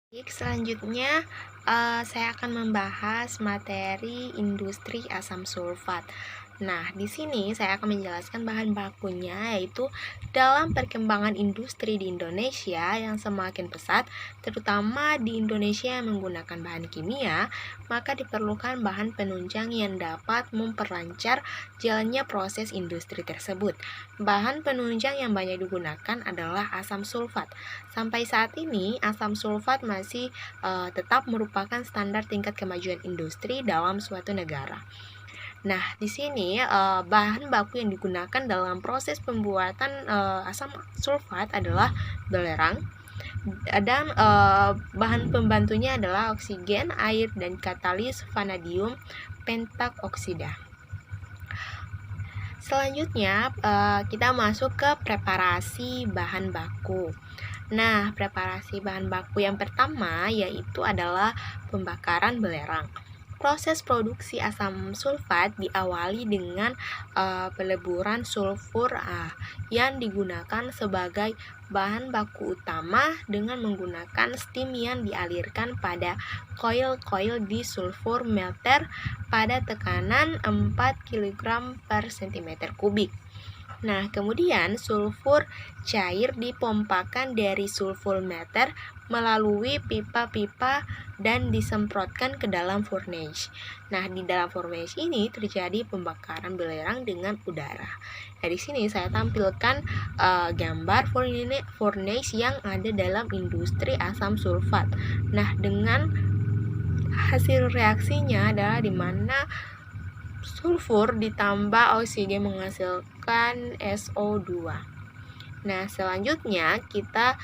Baik, selanjutnya saya akan membahas materi industri asam sulfat. Nah, di sini saya akan menjelaskan bahan bakunya, yaitu dalam perkembangan industri di Indonesia yang semakin pesat, terutama di Indonesia yang menggunakan bahan kimia, maka diperlukan bahan penunjang yang dapat memperlancar jalannya proses industri tersebut. Bahan penunjang yang banyak digunakan adalah asam sulfat. Sampai saat ini, asam sulfat masih tetap merupakan standar tingkat kemajuan industri dalam suatu negara. Nah, di sini bahan baku yang digunakan dalam proses pembuatan asam sulfat adalah belerang, dan bahan pembantunya adalah oksigen, air, dan katalis vanadium pentaoksida. Selanjutnya, kita masuk ke preparasi bahan baku. Nah, preparasi bahan baku yang pertama yaitu adalah pembakaran belerang. Proses produksi asam sulfat diawali dengan peleburan sulfur yang digunakan sebagai bahan baku utama dengan menggunakan steam yang dialirkan pada koil-koil di sulfur melter pada tekanan 4 kg per cm kubik. Nah, kemudian sulfur cair dipompakan dari sulfur meter melalui pipa-pipa dan disemprotkan ke dalam furnace. Nah, di dalam furnace ini terjadi pembakaran belerang dengan udara. Nah, di sini saya tampilkan gambar furnace yang ada dalam industri asam sulfat. Nah, dengan hasil reaksinya adalah di mana sulfur ditambah oksigen menghasilkan SO2. Nah, selanjutnya kita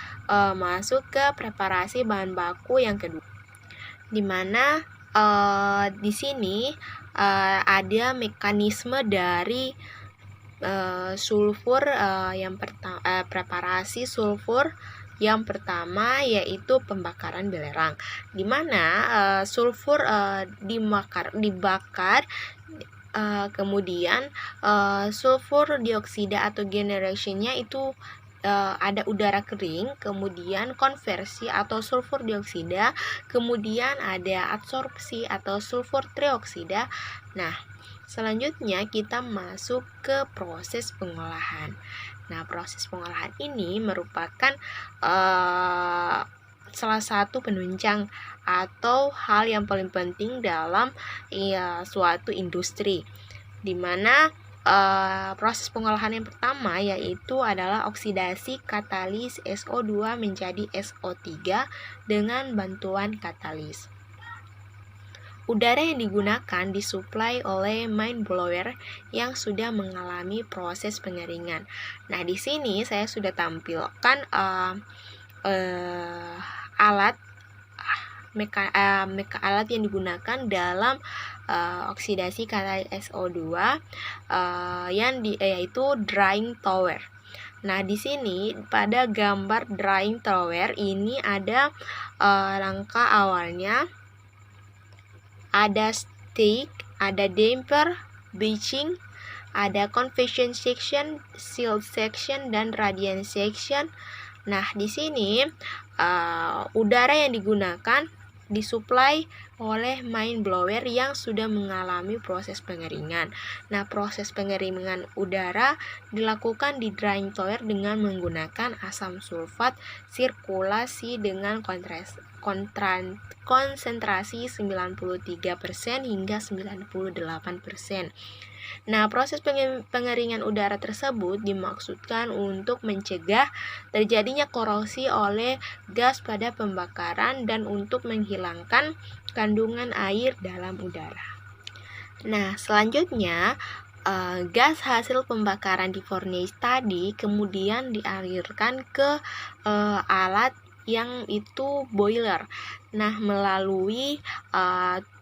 masuk ke preparasi bahan baku yang kedua, di mana di sini ada mekanisme dari sulfur yang pertama, preparasi sulfur yang pertama yaitu pembakaran belerang, di mana sulfur dibakar. Kemudian sulfur dioksida atau generation-nya itu ada udara kering, kemudian konversi atau sulfur dioksida, kemudian ada adsorpsi atau sulfur trioksida. Nah, selanjutnya kita masuk ke proses pengolahan. Nah, proses pengolahan ini merupakan salah satu penunjang atau hal yang paling penting dalam suatu industri, di mana proses pengolahan yang pertama yaitu adalah oksidasi katalis SO2 menjadi SO3 dengan bantuan katalis. Udara yang digunakan disuplai oleh main blower yang sudah mengalami proses pengeringan. Nah, di sini saya sudah tampilkan alat yang digunakan dalam oksidasi katalis SO2 yaitu drying tower. Nah, di sini pada gambar drying tower ini ada rangka awalnya, ada stick, ada damper, batching, ada convection section, seal section, dan radiant section. Nah, di sini udara yang digunakan disuplai oleh main blower yang sudah mengalami proses pengeringan. Nah, proses pengeringan udara dilakukan di drying tower dengan menggunakan asam sulfat sirkulasi dengan konsentrasi 93% hingga 98%. Nah, proses pengeringan udara tersebut dimaksudkan untuk mencegah terjadinya korosi oleh gas pada pembakaran dan untuk menghilangkan kandungan air dalam udara. Nah, selanjutnya gas hasil pembakaran di furnace tadi kemudian dialirkan ke alat yang itu boiler. Nah, melalui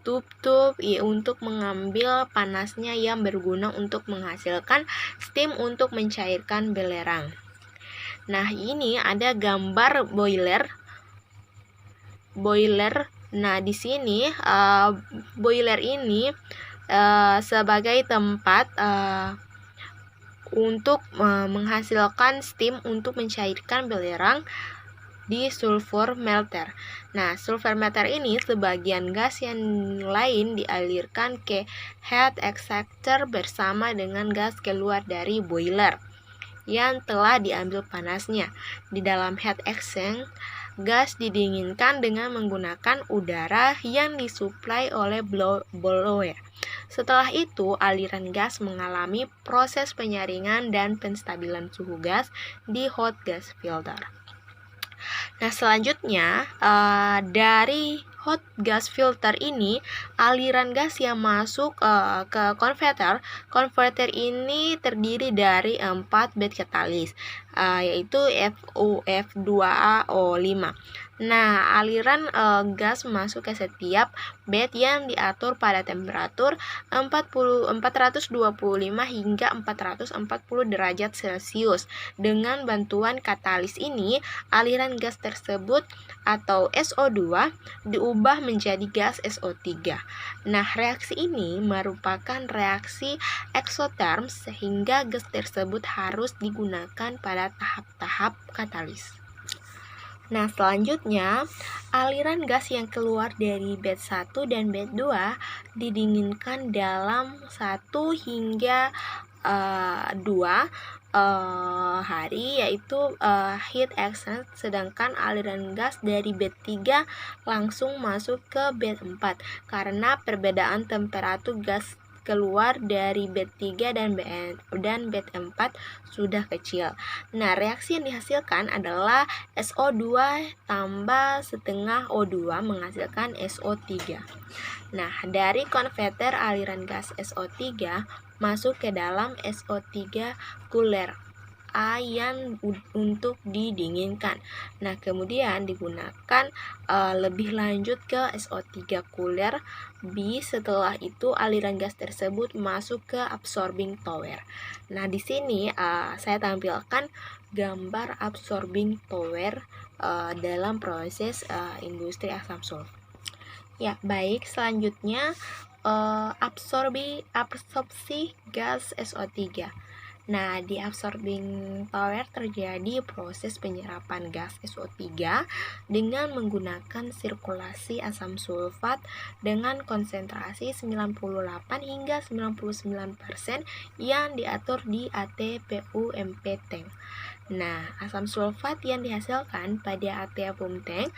tub-tub untuk mengambil panasnya yang berguna untuk menghasilkan steam untuk mencairkan belerang. Nah, ini ada gambar boiler. Nah, di sini boiler ini sebagai tempat untuk menghasilkan steam untuk mencairkan belerang. di sulfur melter. Nah, sulfur melter ini sebagian gas yang lain dialirkan ke heat exchanger bersama dengan gas keluar dari boiler yang telah diambil panasnya. Di dalam heat exchange, gas didinginkan dengan menggunakan udara yang disuplai oleh blower. Setelah itu, aliran gas mengalami proses penyaringan dan penstabilan suhu gas di hot gas filter. Nah, selanjutnya dari hot gas filter ini, aliran gas yang masuk ke konverter ini terdiri dari 4 bed katalis, yaitu FuF2A O5. Nah, aliran gas masuk ke setiap bed yang diatur pada temperatur 425 hingga 440 derajat Celcius. Dengan bantuan katalis ini, aliran gas tersebut atau SO2 diubah menjadi gas SO3. Nah, reaksi ini merupakan reaksi eksoterm sehingga gas tersebut harus digunakan pada tahap-tahap katalis. Nah, selanjutnya, aliran gas yang keluar dari bed 1 dan bed 2 didinginkan dalam 1 hingga 2 hari, yaitu heat exchange, sedangkan aliran gas dari bed 3 langsung masuk ke bed 4 karena perbedaan temperatur gas keluar dari bed 3 dan bed 4 sudah kecil. Nah, reaksi yang dihasilkan adalah SO2 tambah setengah O2 menghasilkan SO3. Nah, dari konverter aliran gas SO3 masuk ke dalam SO3 cooler A yang untuk didinginkan. Nah, kemudian digunakan lebih lanjut ke SO3 cooler B. Setelah itu aliran gas tersebut masuk ke absorbing tower. Nah, di sini saya tampilkan gambar absorbing tower dalam proses industri asam sulfat. Ya, baik, selanjutnya absorpsi gas SO3. Nah, di absorbing tower terjadi proses penyerapan gas SO3 dengan menggunakan sirkulasi asam sulfat dengan konsentrasi 98 hingga 99% yang diatur di ATPUMP tank. Nah, asam sulfat yang dihasilkan pada ATPUMP tank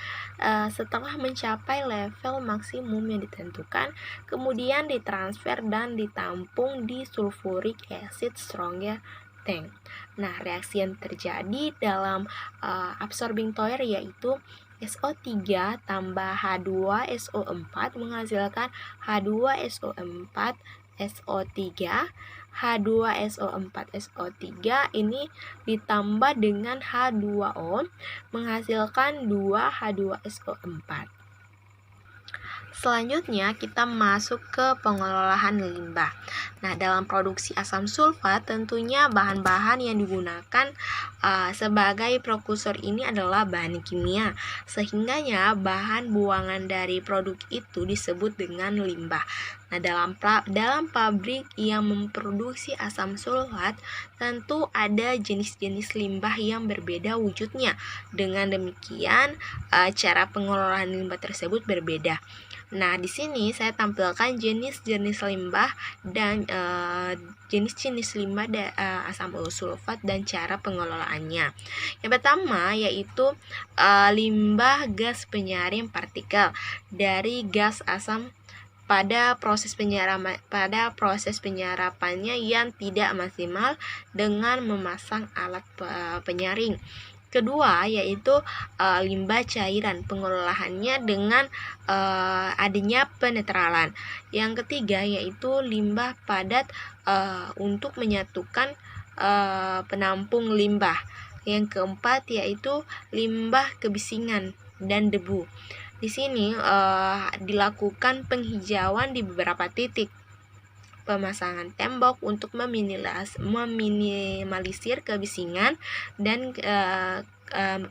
setelah mencapai level maksimum yang ditentukan, kemudian ditransfer dan ditampung di sulfuric acid stronger tank. Nah, reaksi yang terjadi dalam absorbing tower yaitu SO3 tambah H2SO4 menghasilkan H2SO4 SO3. H2SO4 SO3 ini ditambah dengan H2O menghasilkan 2 H2SO4. Selanjutnya kita masuk ke pengolahan limbah. Nah, dalam produksi asam sulfat tentunya bahan-bahan yang digunakan sebagai prekursor ini adalah bahan kimia, sehingganya bahan buangan dari produk itu disebut dengan limbah. Nah, dalam pabrik yang memproduksi asam sulfat tentu ada jenis-jenis limbah yang berbeda wujudnya. Dengan demikian, cara pengelolaan limbah tersebut berbeda. Nah, di sini saya tampilkan jenis-jenis limbah dan jenis-jenis limbah asam sulfat dan cara pengelolaannya. Yang pertama yaitu limbah gas penyaring partikel dari gas asam pada proses penyerapannya yang tidak maksimal dengan memasang alat penyaring. Kedua yaitu limbah cairan, pengelolaannya dengan adanya penetralan. Yang ketiga yaitu limbah padat untuk menyatukan penampung limbah. Yang keempat yaitu limbah kebisingan dan debu. Di sini dilakukan penghijauan di beberapa titik. Pemasangan tembok untuk meminimalisir kebisingan dan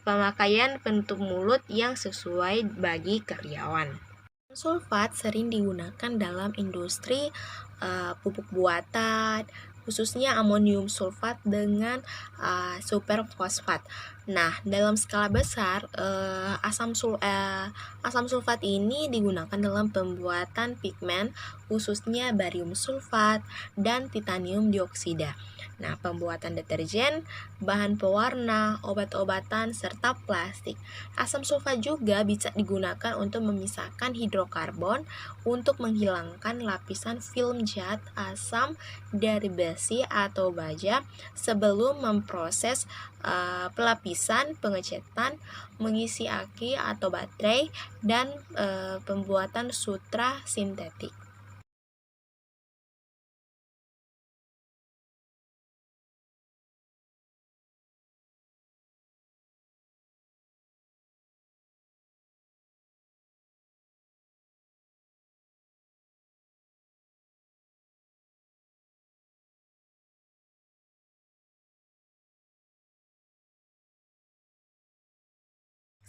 pemakaian penutup mulut yang sesuai bagi karyawan. Sulfat sering digunakan dalam industri pupuk buatan, khususnya amonium sulfat dengan superfosfat. Nah, dalam skala besar, asam sulfat ini digunakan dalam pembuatan pigmen, khususnya barium sulfat dan titanium dioksida. Nah, pembuatan deterjen, bahan pewarna, obat-obatan, serta plastik. Asam sulfat juga bisa digunakan untuk memisahkan hidrokarbon untuk menghilangkan lapisan film zat asam dari besi atau baja sebelum memproses pelapisan, pengecetan, mengisi aki atau baterai, dan pembuatan sutra sintetik.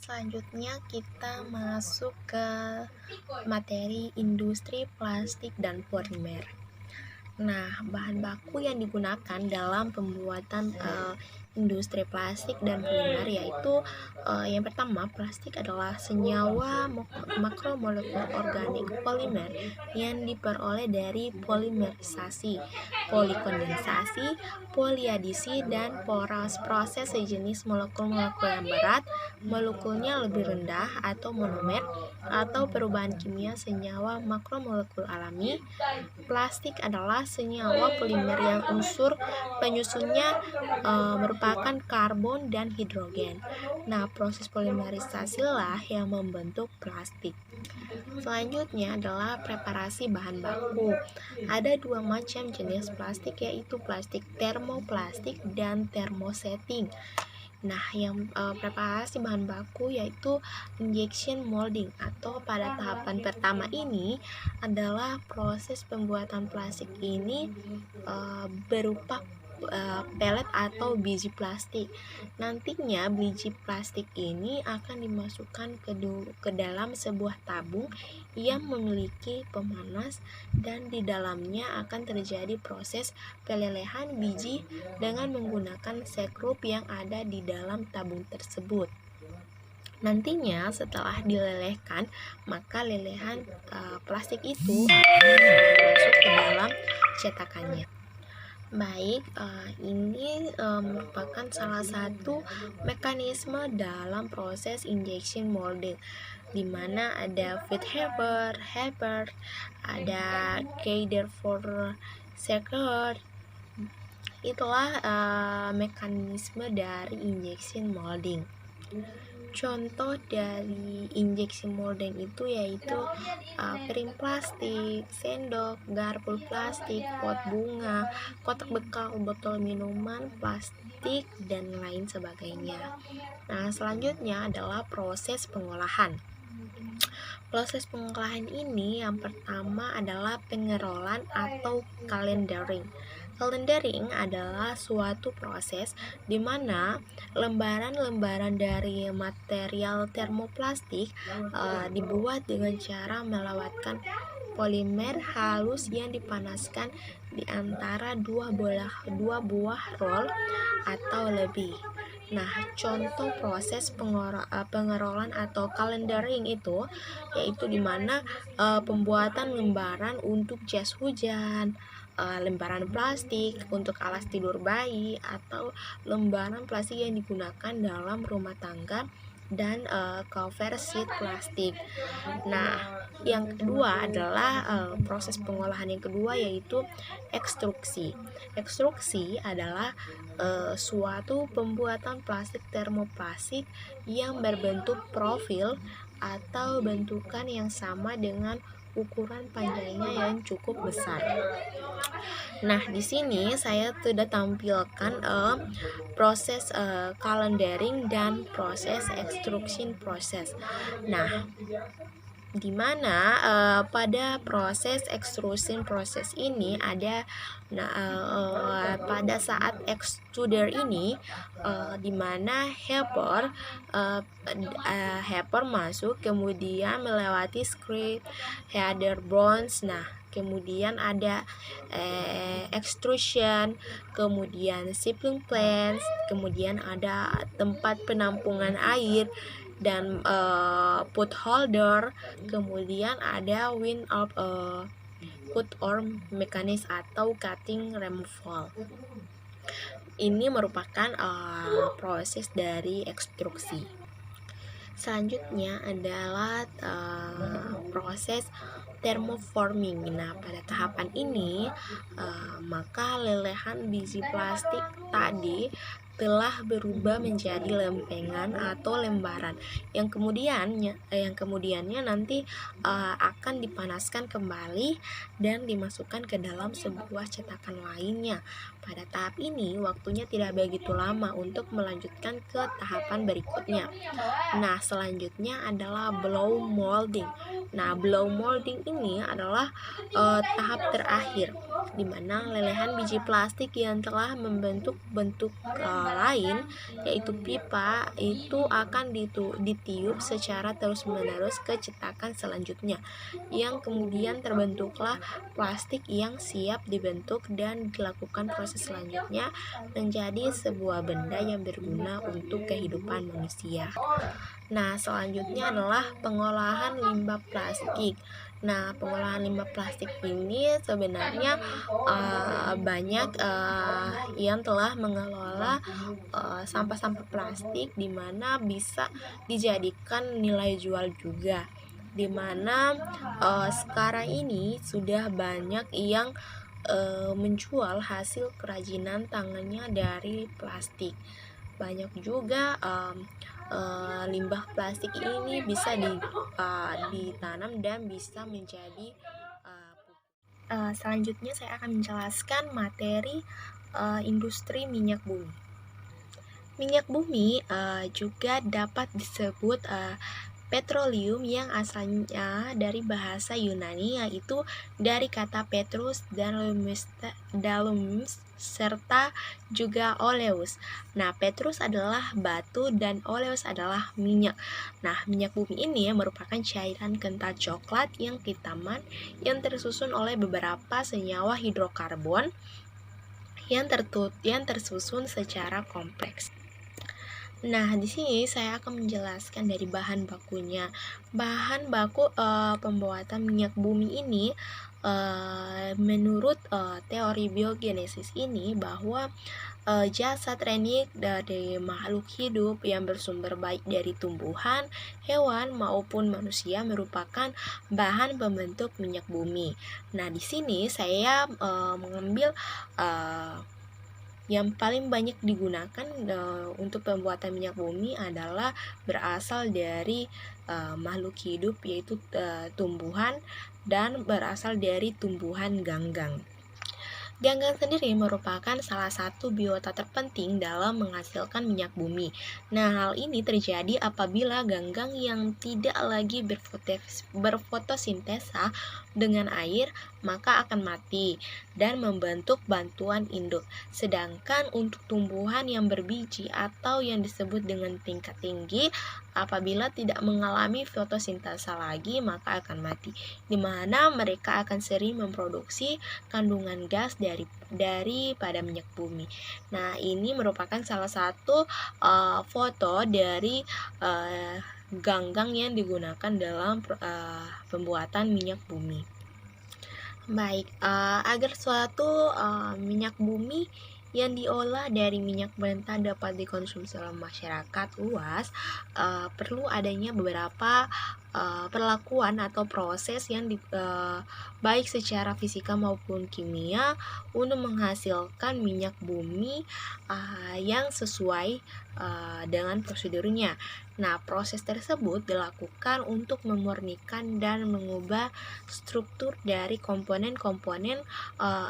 Selanjutnya kita masuk ke materi industri plastik dan polimer. Nah, bahan baku yang digunakan dalam pembuatan industri plastik dan polimer yaitu yang pertama, plastik adalah senyawa makromolekul organik polimer yang diperoleh dari polimerisasi, polikondensasi, poliadisi, dan proses sejenis molekul-molekul yang berat, molekulnya lebih rendah atau monomer, atau perubahan kimia senyawa makromolekul alami. Plastik adalah senyawa polimer yang unsur penyusunnya merupakan karbon dan hidrogen. Nah, proses polimerisasi lah yang membentuk plastik. Selanjutnya adalah preparasi bahan baku. Ada dua macam jenis plastik, yaitu plastik termoplastik dan termosetting. Nah, yang preparasi bahan baku yaitu injection molding, atau pada tahapan pertama ini adalah proses pembuatan plastik ini berupa pelet atau biji plastik. Nantinya biji plastik ini akan dimasukkan ke dalam sebuah tabung yang memiliki pemanas, dan di dalamnya akan terjadi proses pelelehan biji dengan menggunakan sekrup yang ada di dalam tabung tersebut. Nantinya setelah dilelehkan, maka lelehan plastik itu akan masuk ke dalam cetakannya. Baik, ini merupakan salah satu mekanisme dalam proses injection molding, di mana ada feed helper, ada gather for circular. Itulah mekanisme dari injection molding. Contoh dari injection molding itu yaitu piring plastik, sendok, garpu plastik, pot bunga, kotak bekal, botol minuman plastik, dan lain sebagainya. Nah, selanjutnya adalah proses pengolahan. Proses pengolahan ini yang pertama adalah pengerolan atau calendering. Calendering adalah suatu proses di mana lembaran-lembaran dari material termoplastik dibuat dengan cara melewatkan polimer halus yang dipanaskan di antara dua buah roll atau lebih. Nah, contoh proses pengerolan atau calendering itu yaitu di mana pembuatan lembaran untuk jas hujan, lembaran plastik untuk alas tidur bayi, atau lembaran plastik yang digunakan dalam rumah tangga, dan cover sheet plastik. Nah, yang kedua adalah proses pengolahan yang kedua yaitu ekstruksi. Ekstruksi adalah suatu pembuatan plastik termoplastik yang berbentuk profil atau bentukan yang sama dengan ukuran panjangnya yang cukup besar. Nah, di sini saya sudah tampilkan proses calendering dan proses extrusion proses. Nah, di mana pada proses extrusion proses ini ada pada saat extruder ini di mana Hepper masuk, kemudian melewati script header bronze. Nah, kemudian ada extrusion, kemudian shipping plants, kemudian ada tempat penampungan air dan put holder, kemudian ada wind up put arm mechanism atau cutting removal. Ini merupakan proses dari ekstruksi. Selanjutnya adalah proses thermoforming. Nah, pada tahapan ini maka lelehan biji plastik tadi telah berubah menjadi lempengan atau lembaran yang kemudiannya nanti akan dipanaskan kembali dan dimasukkan ke dalam sebuah cetakan lainnya. Pada tahap ini waktunya tidak begitu lama untuk melanjutkan ke tahapan berikutnya. Nah, selanjutnya adalah blow molding. Nah, blow molding ini adalah tahap terakhir di mana lelehan biji plastik yang telah membentuk bentuk lain yaitu pipa itu akan ditiup secara terus-menerus ke cetakan selanjutnya, yang kemudian terbentuklah plastik yang siap dibentuk dan dilakukan proses selanjutnya menjadi sebuah benda yang berguna untuk kehidupan manusia. Nah, selanjutnya adalah pengolahan limbah plastik. Nah, pengolahan limbah plastik ini sebenarnya banyak yang telah mengelola sampah-sampah plastik di mana bisa dijadikan nilai jual juga. Di mana sekarang ini sudah banyak yang menjual hasil kerajinan tangannya dari plastik. Banyak juga limbah plastik ini bisa ditanam dan bisa menjadi selanjutnya saya akan menjelaskan materi industri minyak bumi. Minyak bumi juga dapat disebut petroleum yang asalnya dari bahasa Yunani, yaitu dari kata petrus dan lumus serta juga oleus. Nah, petrus adalah batu dan oleus adalah minyak. Nah, minyak bumi ini merupakan cairan kental coklat yang kehitaman yang tersusun oleh beberapa senyawa hidrokarbon yang tersusun secara kompleks. Nah, di sini saya akan menjelaskan dari bahan bakunya. Bahan baku pembuatan minyak bumi ini menurut teori biogenesis ini bahwa jasad renik dari makhluk hidup yang bersumber baik dari tumbuhan, hewan maupun manusia merupakan bahan pembentuk minyak bumi. Nah, di sini saya mengambil yang paling banyak digunakan untuk pembuatan minyak bumi adalah berasal dari makhluk hidup, yaitu tumbuhan, dan berasal dari tumbuhan ganggang. Ganggang sendiri merupakan salah satu biota terpenting dalam menghasilkan minyak bumi. Nah, hal ini terjadi apabila ganggang yang tidak lagi berfotosintesa dengan air maka akan mati dan membentuk bantuan induk. Sedangkan untuk tumbuhan yang berbiji atau yang disebut dengan tingkat tinggi, apabila tidak mengalami fotosintesa lagi maka akan mati, di mana mereka akan sering memproduksi kandungan gas daripada minyak bumi. Nah, ini merupakan salah satu foto dari ganggang yang digunakan dalam pembuatan minyak bumi. Baik, agar suatu minyak bumi yang diolah dari minyak mentah dapat dikonsumsi oleh masyarakat luas, perlu adanya beberapa perlakuan atau proses yang baik secara fisika maupun kimia untuk menghasilkan minyak bumi yang sesuai dengan prosedurnya. Nah, proses tersebut dilakukan untuk memurnikan dan mengubah struktur dari komponen-komponen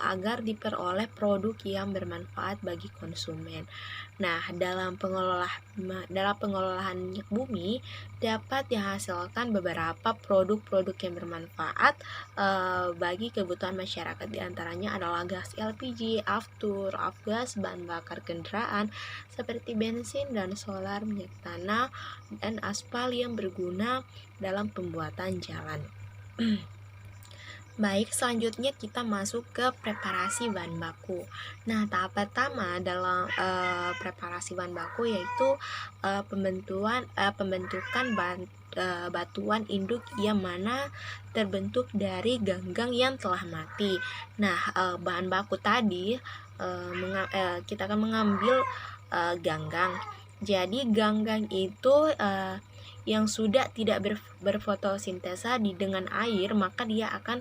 agar diperoleh produk yang bermanfaat bagi konsumen. Nah, dalam pengelolaan minyak bumi dapat dihasilkan beberapa produk-produk yang bermanfaat bagi kebutuhan masyarakat. Di antaranya adalah gas LPG, aftur, afgas, bahan bakar kendaraan seperti bensin dan solar, minyak tanah, dan aspal yang berguna dalam pembuatan jalan. Baik, selanjutnya kita masuk ke preparasi bahan baku. Nah, tahap pertama dalam preparasi bahan baku yaitu pembentukan batuan induk yang mana terbentuk dari ganggang yang telah mati. Nah, bahan baku tadi kita akan mengambil ganggang. Jadi ganggang itu yang sudah tidak berfotosintesa dengan air, maka dia akan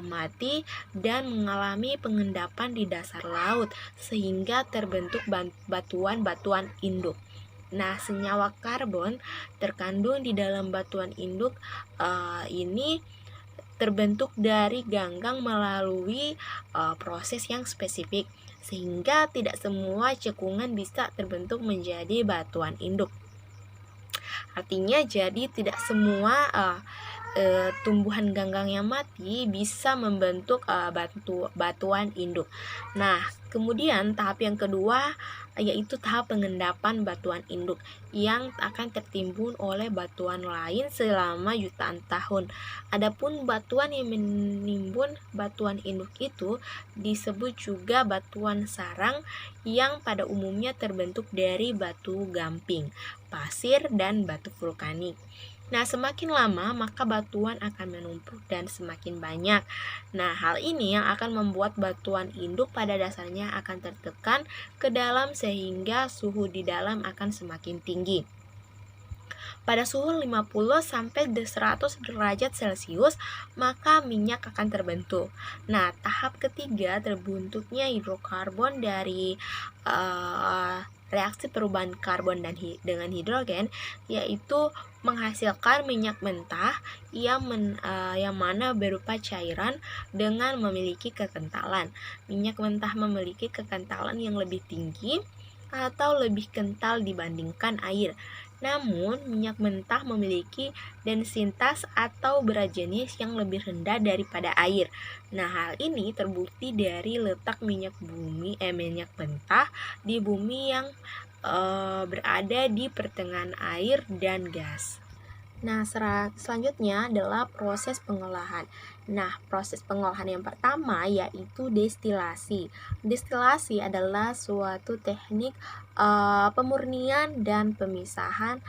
mati dan mengalami pengendapan di dasar laut sehingga terbentuk batuan-batuan induk. Nah, senyawa karbon terkandung di dalam batuan induk ini terbentuk dari ganggang melalui proses yang spesifik, sehingga tidak semua cekungan bisa terbentuk menjadi batuan induk. Artinya jadi tidak semua tumbuhan ganggang yang mati bisa membentuk batuan induk. Nah, kemudian tahap yang kedua yaitu tahap pengendapan batuan induk yang akan tertimbun oleh batuan lain selama jutaan tahun. Adapun batuan yang menimbun batuan induk itu disebut juga batuan sarang yang pada umumnya terbentuk dari batu gamping, pasir, dan batu vulkanik. Nah, semakin lama maka batuan akan menumpuk dan semakin banyak. Nah, hal ini yang akan membuat batuan induk pada dasarnya akan tertekan ke dalam sehingga suhu di dalam akan semakin tinggi. Pada suhu 50 sampai 100 derajat Celcius, maka minyak akan terbentuk. Nah, tahap ketiga terbentuknya hidrokarbon dari reaksi perubahan karbon dengan hidrogen, yaitu menghasilkan minyak mentah yang mana berupa cairan dengan memiliki kekentalan. Minyak mentah memiliki kekentalan yang lebih tinggi atau lebih kental dibandingkan air. Namun, minyak mentah memiliki densitas atau berat jenis yang lebih rendah daripada air. Nah, hal ini terbukti dari letak minyak mentah di bumi yang berada di pertengahan air dan gas. Nah, selanjutnya adalah proses pengolahan. Nah, proses pengolahan yang pertama yaitu destilasi. Destilasi adalah suatu teknik pemurnian dan pemisahan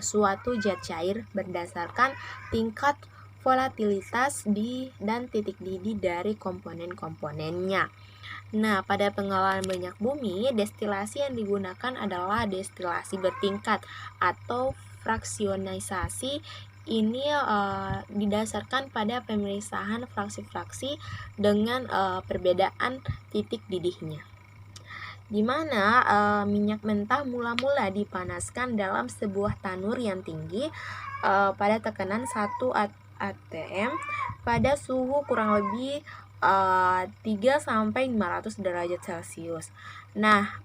suatu zat cair berdasarkan tingkat volatilitas dan titik didih dari komponen-komponennya. Nah, pada pengolahan minyak bumi, destilasi yang digunakan adalah destilasi bertingkat atau fraksionisasi. Ini didasarkan pada pemisahan fraksi-fraksi dengan perbedaan titik didihnya, di mana minyak mentah mula-mula dipanaskan dalam sebuah tanur yang tinggi pada tekanan 1 atm pada suhu kurang lebih 3-500 derajat Celcius. Nah,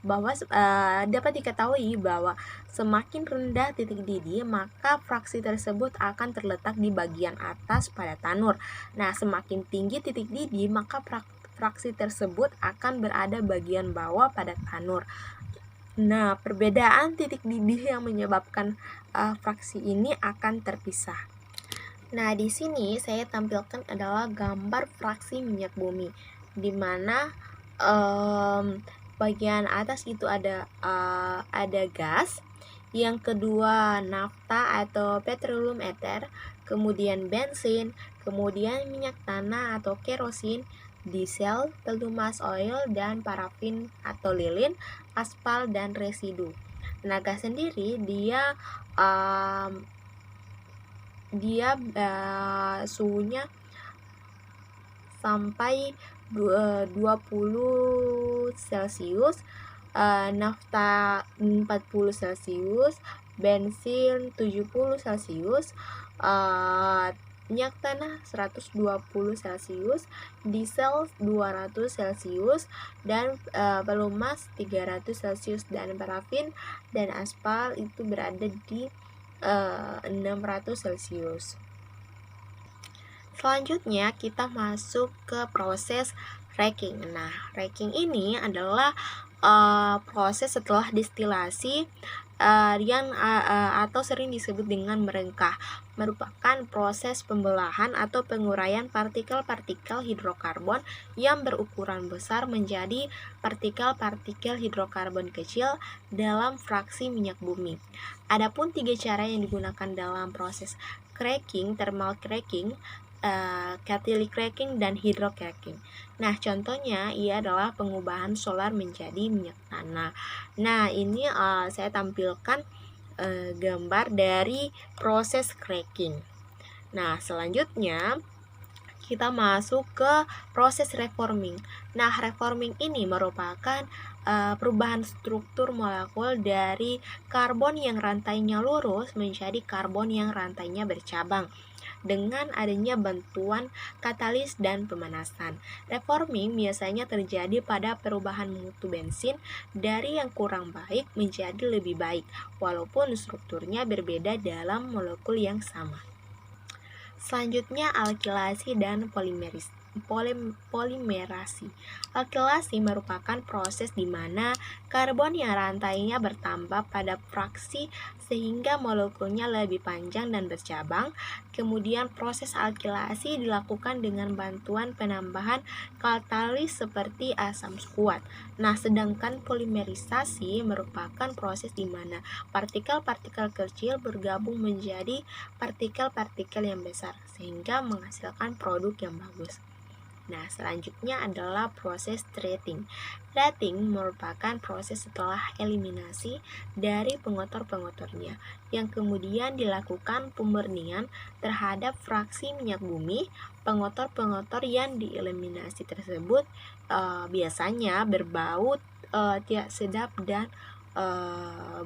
dapat diketahui bahwa semakin rendah titik didih, maka fraksi tersebut akan terletak di bagian atas pada tanur. Nah, semakin tinggi titik didih, maka fraksi tersebut akan berada bagian bawah pada tanur. Nah, perbedaan titik didih yang menyebabkan fraksi ini akan terpisah. Nah, di sini saya tampilkan adalah gambar fraksi minyak bumi, di mana bagian atas itu ada gas, yang kedua nafta atau petroleum ether, kemudian bensin, kemudian minyak tanah atau kerosin, diesel, pelumas oil, dan parafin atau lilin, aspal, dan residu. Nah, gas sendiri dia suhunya sampai 20 Celcius, nafta 40 Celcius, bensin 70 Celcius, minyak tanah 120 Celcius, diesel 200 Celcius, dan pelumas 300 Celcius, dan parafin dan aspal itu berada di 600 Celcius. Selanjutnya kita masuk ke proses racking. Nah, racking ini adalah proses setelah distilasi atau sering disebut dengan merengkah, merupakan proses pembelahan atau penguraian partikel-partikel hidrokarbon yang berukuran besar menjadi partikel-partikel hidrokarbon kecil dalam fraksi minyak bumi. Adapun 3 cara yang digunakan dalam proses cracking: thermal cracking, catalytic cracking, dan hydrocracking. Nah, contohnya ia adalah pengubahan solar menjadi minyak tanah. Nah, ini saya tampilkan gambar dari proses cracking. Nah, selanjutnya kita masuk ke proses reforming. Nah, reforming ini merupakan perubahan struktur molekul dari karbon yang rantainya lurus menjadi karbon yang rantainya bercabang dengan adanya bantuan katalis dan pemanasan. Reforming biasanya terjadi pada perubahan mutu bensin dari yang kurang baik menjadi lebih baik, walaupun strukturnya berbeda dalam molekul yang sama. Selanjutnya, alkilasi dan polimerasi. Alkilasi merupakan proses di mana karbon yang rantainya bertambah pada fraksi sehingga molekulnya lebih panjang dan bercabang. Kemudian proses alkilasi dilakukan dengan bantuan penambahan katalis seperti asam skuat. Nah, sedangkan polimerisasi merupakan proses di mana partikel-partikel kecil bergabung menjadi partikel-partikel yang besar sehingga menghasilkan produk yang bagus. Nah, selanjutnya adalah proses treating. Treating merupakan proses setelah eliminasi dari pengotor-pengotornya yang kemudian dilakukan pemurnian terhadap fraksi minyak bumi. Pengotor-pengotor yang dieliminasi tersebut biasanya berbau tidak sedap dan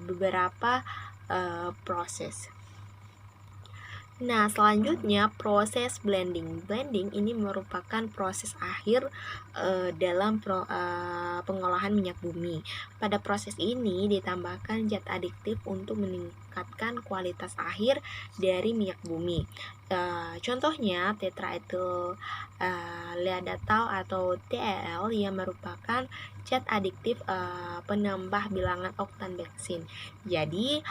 beberapa proses. Nah, selanjutnya proses blending. Blending ini merupakan proses akhir dalam pengolahan minyak bumi. Pada proses ini ditambahkan zat adiktif untuk meningkatkan kualitas akhir dari minyak bumi. Contohnya tetraethyl leadatol atau TEL yang merupakan zat adiktif penambah bilangan oktan bensin. Jadi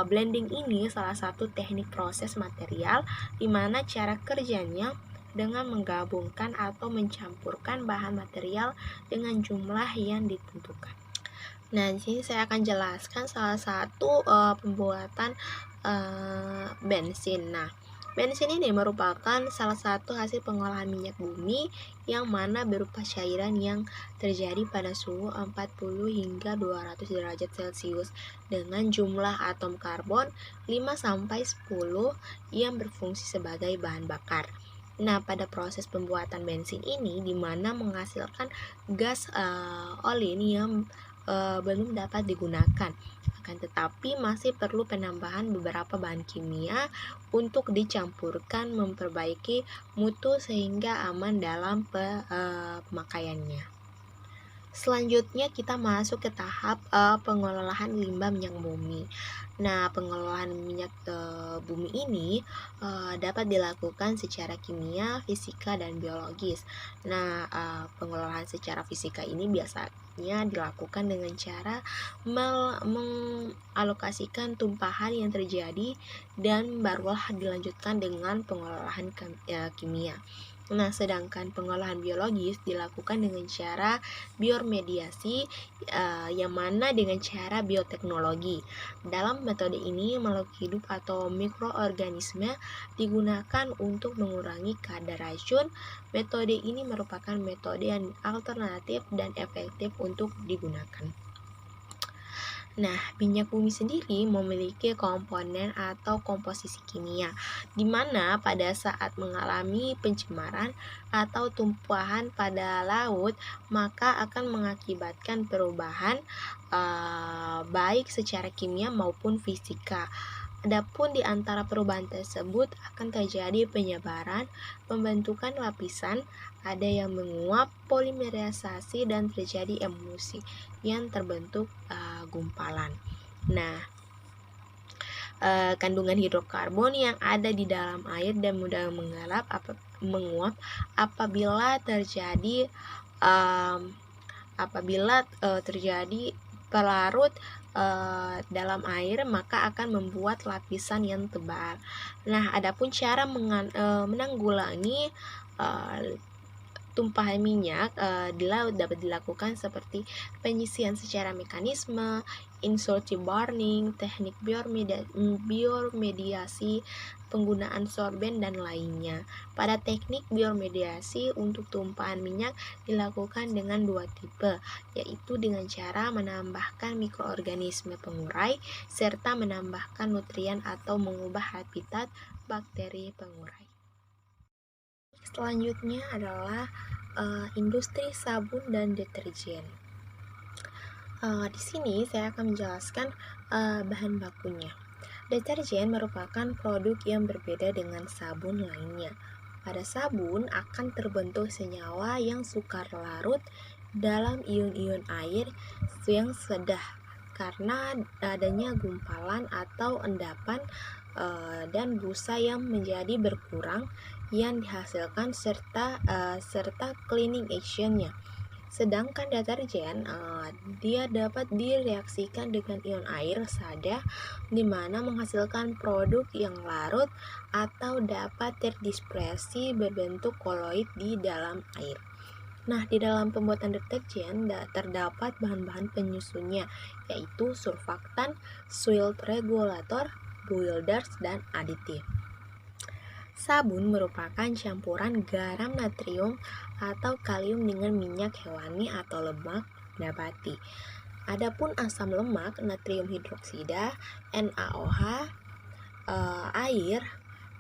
blending ini salah satu teknik proses material di mana cara kerjanya dengan menggabungkan atau mencampurkan bahan material dengan jumlah yang ditentukan. Nah, di sini saya akan jelaskan salah satu pembuatan bensin. Nah, bensin ini merupakan salah satu hasil pengolahan minyak bumi yang mana berupa cairan yang terjadi pada suhu 40 hingga 200 derajat Celcius dengan jumlah atom karbon 5-10 yang berfungsi sebagai bahan bakar. Nah, pada proses pembuatan bensin ini di mana menghasilkan gas olin yang belum dapat digunakan. Akan tetapi masih perlu penambahan beberapa bahan kimia untuk dicampurkan memperbaiki mutu sehingga aman dalam pemakaiannya. Selanjutnya kita masuk ke tahap pengolahan limbah minyak bumi. Nah, pengolahan minyak bumi ini dapat dilakukan secara kimia, fisika, dan biologis. Nah, pengolahan secara fisika ini biasanya dilakukan dengan cara mengalokasikan tumpahan yang terjadi dan barulah dilanjutkan dengan pengolahan kimia. Nah, sedangkan pengolahan biologis dilakukan dengan cara bioremediasi yang mana dengan cara bioteknologi. Dalam metode ini, makhluk hidup atau mikroorganisme digunakan untuk mengurangi kadar racun. Metode ini merupakan metode yang alternatif dan efektif untuk digunakan. Nah, minyak bumi sendiri memiliki komponen atau komposisi kimia, di mana pada saat mengalami pencemaran atau tumpahan pada laut, maka akan mengakibatkan perubahan baik secara kimia maupun fisika. Adapun di antara perubahan tersebut akan terjadi penyebaran, pembentukan lapisan, ada yang menguap, polimerisasi, dan terjadi emulsi yang terbentuk gumpalan. Nah, kandungan hidrokarbon yang ada di dalam air dan mudah menguap apabila terjadi pelarut dalam air, maka akan membuat lapisan yang tebal. Nah, adapun cara menanggulangi tumpahan minyak di laut dapat dilakukan seperti penyisian secara mekanisme, insulting burning, teknik bioremediasi, penggunaan sorben, dan lainnya. Pada teknik bioremediasi untuk tumpahan minyak dilakukan dengan dua tipe, yaitu dengan cara menambahkan mikroorganisme pengurai serta menambahkan nutrien atau mengubah habitat bakteri pengurai. Selanjutnya adalah industri sabun dan deterjen. Di sini saya akan menjelaskan bahan bakunya. Deterjen merupakan produk yang berbeda dengan sabun lainnya. Pada sabun akan terbentuk senyawa yang sukar larut dalam ion-ion air yang sedah karena adanya gumpalan atau endapan dan busa yang menjadi berkurang yang dihasilkan serta cleaning action-nya. Sedangkan deterjen dia dapat direaksikan dengan ion air saja, di mana menghasilkan produk yang larut atau dapat terdispersi berbentuk koloid di dalam air. Nah, di dalam pembuatan deterjen terdapat bahan-bahan penyusunnya, yaitu surfaktan, swift regulator, builders, dan aditif. Sabun merupakan campuran garam natrium atau kalium dengan minyak hewani atau lemak nabati. Adapun asam lemak natrium hidroksida, NaOH, air,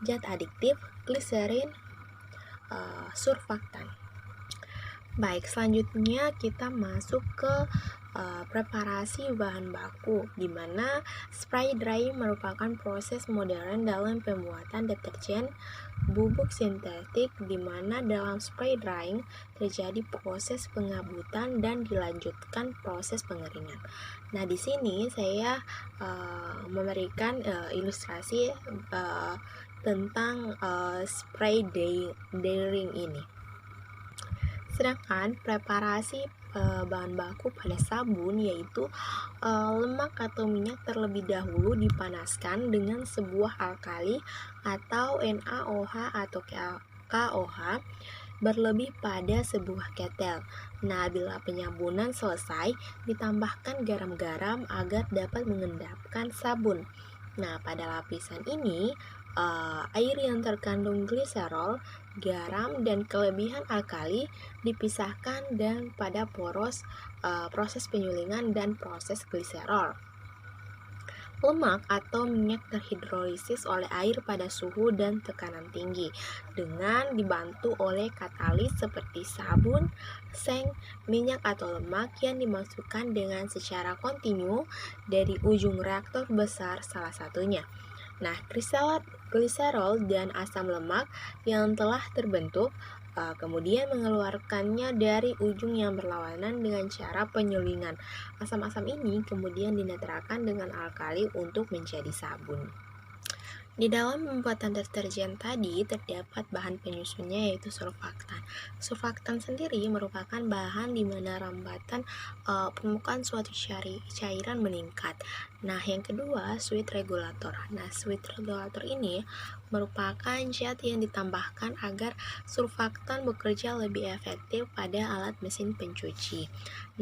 zat adiktif, gliserin, surfaktan. Baik, selanjutnya kita masuk ke preparasi bahan baku, di mana spray drying merupakan proses modern dalam pembuatan deterjen bubuk sintetik, di mana dalam spray drying terjadi proses pengabutan dan dilanjutkan proses pengeringan. Nah, di sini saya memberikan ilustrasi tentang spray drying ini. Sedangkan preparasi bahan baku pada sabun yaitu lemak atau minyak terlebih dahulu dipanaskan dengan sebuah alkali atau NaOH atau KOH berlebih pada sebuah ketel. Nah, bila penyabunan selesai, ditambahkan garam-garam agar dapat mengendapkan sabun. Nah, pada lapisan ini air yang terkandung gliserol, garam, dan kelebihan alkali dipisahkan dan pada proses penyulingan dan proses gliserol. Lemak atau minyak terhidrolisis oleh air pada suhu dan tekanan tinggi dengan dibantu oleh katalis seperti sabun, seng, minyak atau lemak yang dimasukkan dengan secara kontinu dari ujung reaktor besar salah satunya. Nah, gliserol dan asam lemak yang telah terbentuk kemudian mengeluarkannya dari ujung yang berlawanan dengan cara penyulingan. Asam-asam ini kemudian dinetralkan dengan alkali untuk menjadi sabun. Di dalam pembuatan deterjen tadi terdapat bahan penyusunnya yaitu surfaktan. Surfaktan sendiri merupakan bahan di mana rambatan permukaan suatu cairan meningkat. Nah, yang kedua sweet regulator. Nah, sweet regulator ini merupakan zat yang ditambahkan agar surfaktan bekerja lebih efektif pada alat mesin pencuci.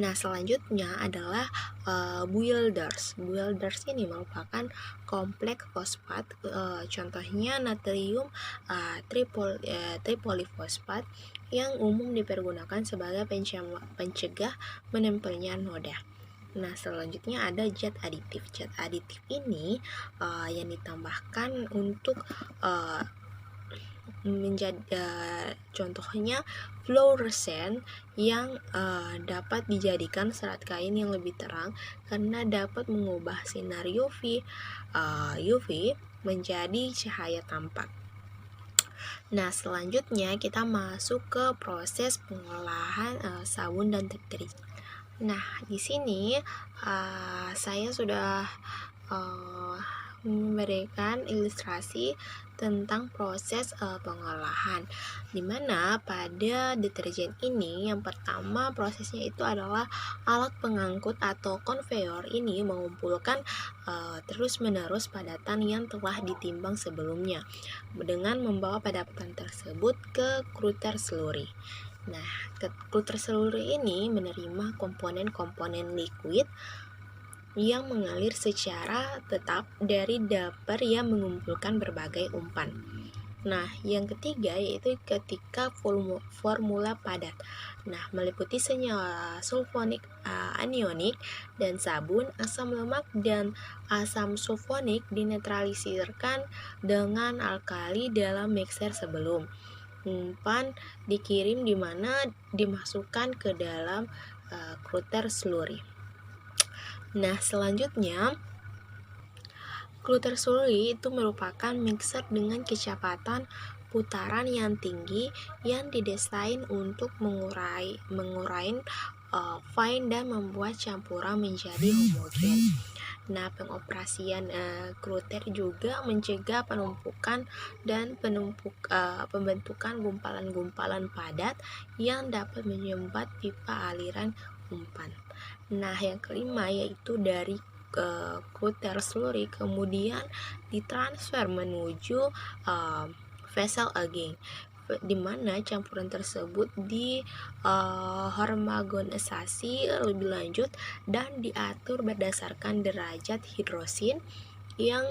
Nah, selanjutnya adalah builders. Builders ini merupakan kompleks fosfat, contohnya natrium tripolifosfat yang umum dipergunakan sebagai pencegah menempelnya noda. Nah, selanjutnya ada zat aditif. Zat aditif ini yang ditambahkan untuk contohnya fluoresen yang dapat dijadikan serat kain yang lebih terang karena dapat mengubah sinar UV menjadi cahaya tampak. Nah, selanjutnya kita masuk ke proses pengolahan sabun dan deterjen. Nah, di sini saya sudah memberikan ilustrasi tentang proses pengolahan, dimana pada deterjen ini yang pertama prosesnya itu adalah alat pengangkut atau konveyor ini mengumpulkan terus-menerus padatan yang telah ditimbang sebelumnya dengan membawa padatan tersebut ke kluter slurry. Nah, kluter slurry ini menerima komponen-komponen liquid yang mengalir secara tetap dari damper yang mengumpulkan berbagai umpan. Nah, yang ketiga yaitu ketika formula padat. Nah, meliputi senyawa sulfonik, anionik, dan sabun, asam lemak, dan asam sulfonik dinetralisirkan dengan alkali dalam mixer sebelum umpan dikirim, di mana dimasukkan ke dalam kluter slurry. Nah, selanjutnya kluter slurry itu merupakan mixer dengan kecepatan putaran yang tinggi yang didesain untuk mengurai fine dan membuat campuran menjadi homogen. Nah, pengoperasian kluter juga mencegah penumpukan dan pembentukan gumpalan-gumpalan padat yang dapat menyumbat pipa aliran umpan. Nah, yang kelima yaitu dari kluter slurry kemudian ditransfer menuju vessel aging, di mana campuran tersebut dihormogenisasi lebih lanjut dan diatur berdasarkan derajat hidrosin yang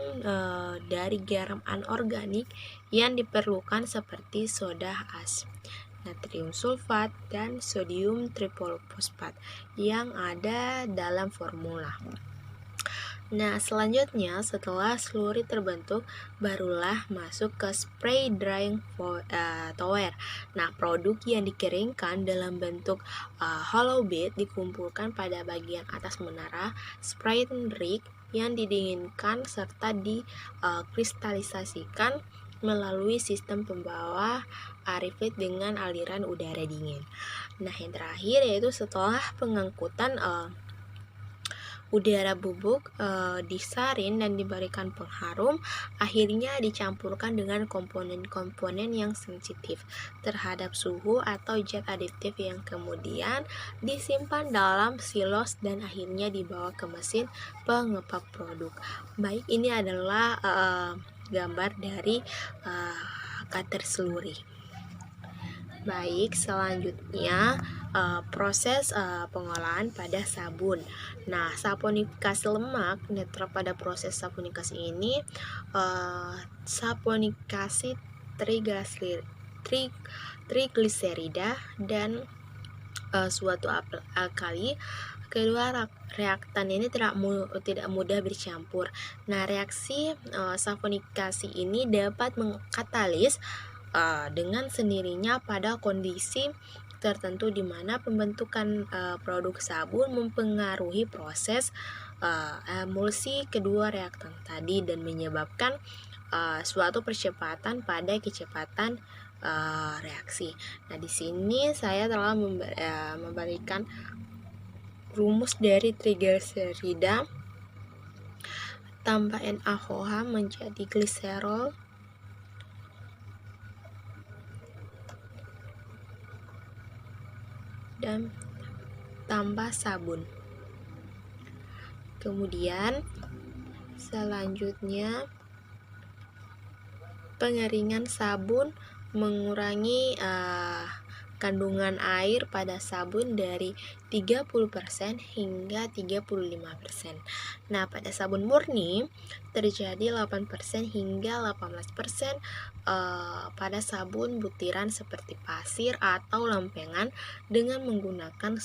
dari garam anorganik yang diperlukan seperti soda as, natrium sulfat, dan sodium trifosfat yang ada dalam formula. Nah, selanjutnya setelah slurry terbentuk, barulah masuk ke spray drying tower. Nah, produk yang dikeringkan dalam bentuk hollow bed dikumpulkan pada bagian atas menara spray rig yang didinginkan serta dikristalisasikan melalui sistem pembawa refit dengan aliran udara dingin. Nah, yang terakhir yaitu setelah pengangkutan udara bubuk disaring dan diberikan pengharum, akhirnya dicampurkan dengan komponen-komponen yang sensitif terhadap suhu atau zat adiktif yang kemudian disimpan dalam silos dan akhirnya dibawa ke mesin pengepap produk. Baik, ini adalah gambar dari cutter slurry. Baik, selanjutnya proses pengolahan pada sabun. Nah, saponifikasi lemak netral pada proses saponifikasi ini saponifikasi trigliserida dan suatu alkali. Kedua reaktan ini tidak mudah bercampur. Nah, reaksi saponifikasi ini dapat mengkatalis dengan sendirinya pada kondisi tertentu di mana pembentukan produk sabun mempengaruhi proses emulsi kedua reaktan tadi dan menyebabkan suatu percepatan pada kecepatan reaksi. Nah, di sini saya telah memberikan rumus dari trigliserida tambah NaOH menjadi gliserol dan tambah sabun. Kemudian selanjutnya pengeringan sabun mengurangi kandungan air pada sabun dari 30% hingga 35%. Nah, pada sabun murni terjadi 8% hingga 18% pada sabun butiran seperti pasir atau lempengan dengan menggunakan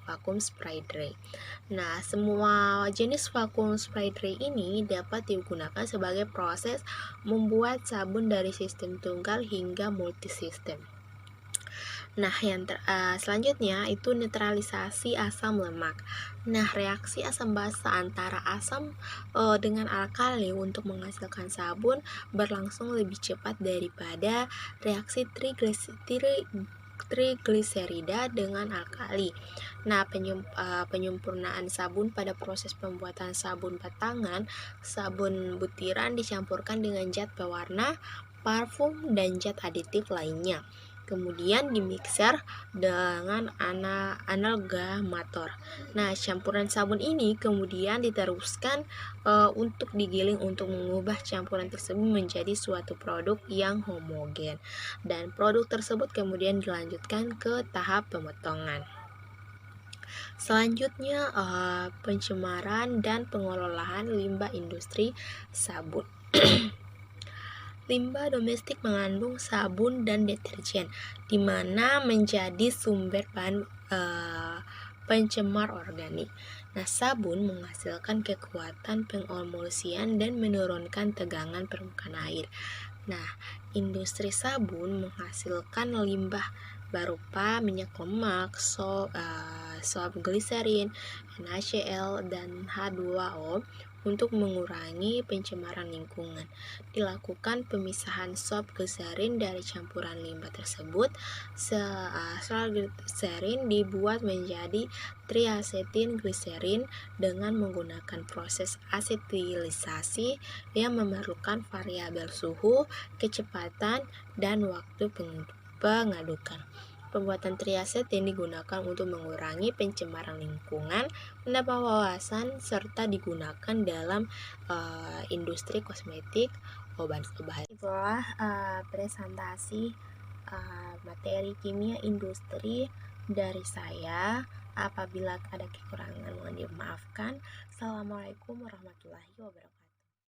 vacuum spray dry. Nah, semua jenis vacuum spray dry ini dapat digunakan sebagai proses membuat sabun dari sistem tunggal hingga multi sistem. Nah, selanjutnya itu netralisasi asam lemak. Nah, reaksi asam basa antara asam dengan alkali untuk menghasilkan sabun berlangsung lebih cepat daripada reaksi trigliserida dengan alkali. Nah, penyempurnaan sabun pada proses pembuatan sabun batangan, sabun butiran dicampurkan dengan zat pewarna, parfum, dan zat aditif lainnya. Kemudian dimixer dengan amalgamator. Nah, campuran sabun ini kemudian diteruskan untuk digiling untuk mengubah campuran tersebut menjadi suatu produk yang homogen. Dan produk tersebut kemudian dilanjutkan ke tahap pemotongan. Selanjutnya, pencemaran dan pengelolaan limbah industri sabun. Limbah domestik mengandung sabun dan deterjen, di mana menjadi sumber bahan pencemar organik. Nah, sabun menghasilkan kekuatan pengemulsian dan menurunkan tegangan permukaan air. Nah, industri sabun menghasilkan limbah berupa minyak lemak, sop gliserin, NaCl, dan H2O. Untuk mengurangi pencemaran lingkungan, dilakukan pemisahan sop gliserin dari campuran limbah tersebut. Sal gliserin dibuat menjadi triasetin gliserin dengan menggunakan proses asetilisasi yang memerlukan variabel suhu, kecepatan, dan waktu pengadukan. Pembuatan triasetin digunakan untuk mengurangi pencemaran lingkungan, menambah wawasan, serta digunakan dalam industri kosmetik, obat-obatan. Itulah presentasi materi kimia industri dari saya. Apabila ada kekurangan mohon dimaafkan. Assalamualaikum warahmatullahi wabarakatuh.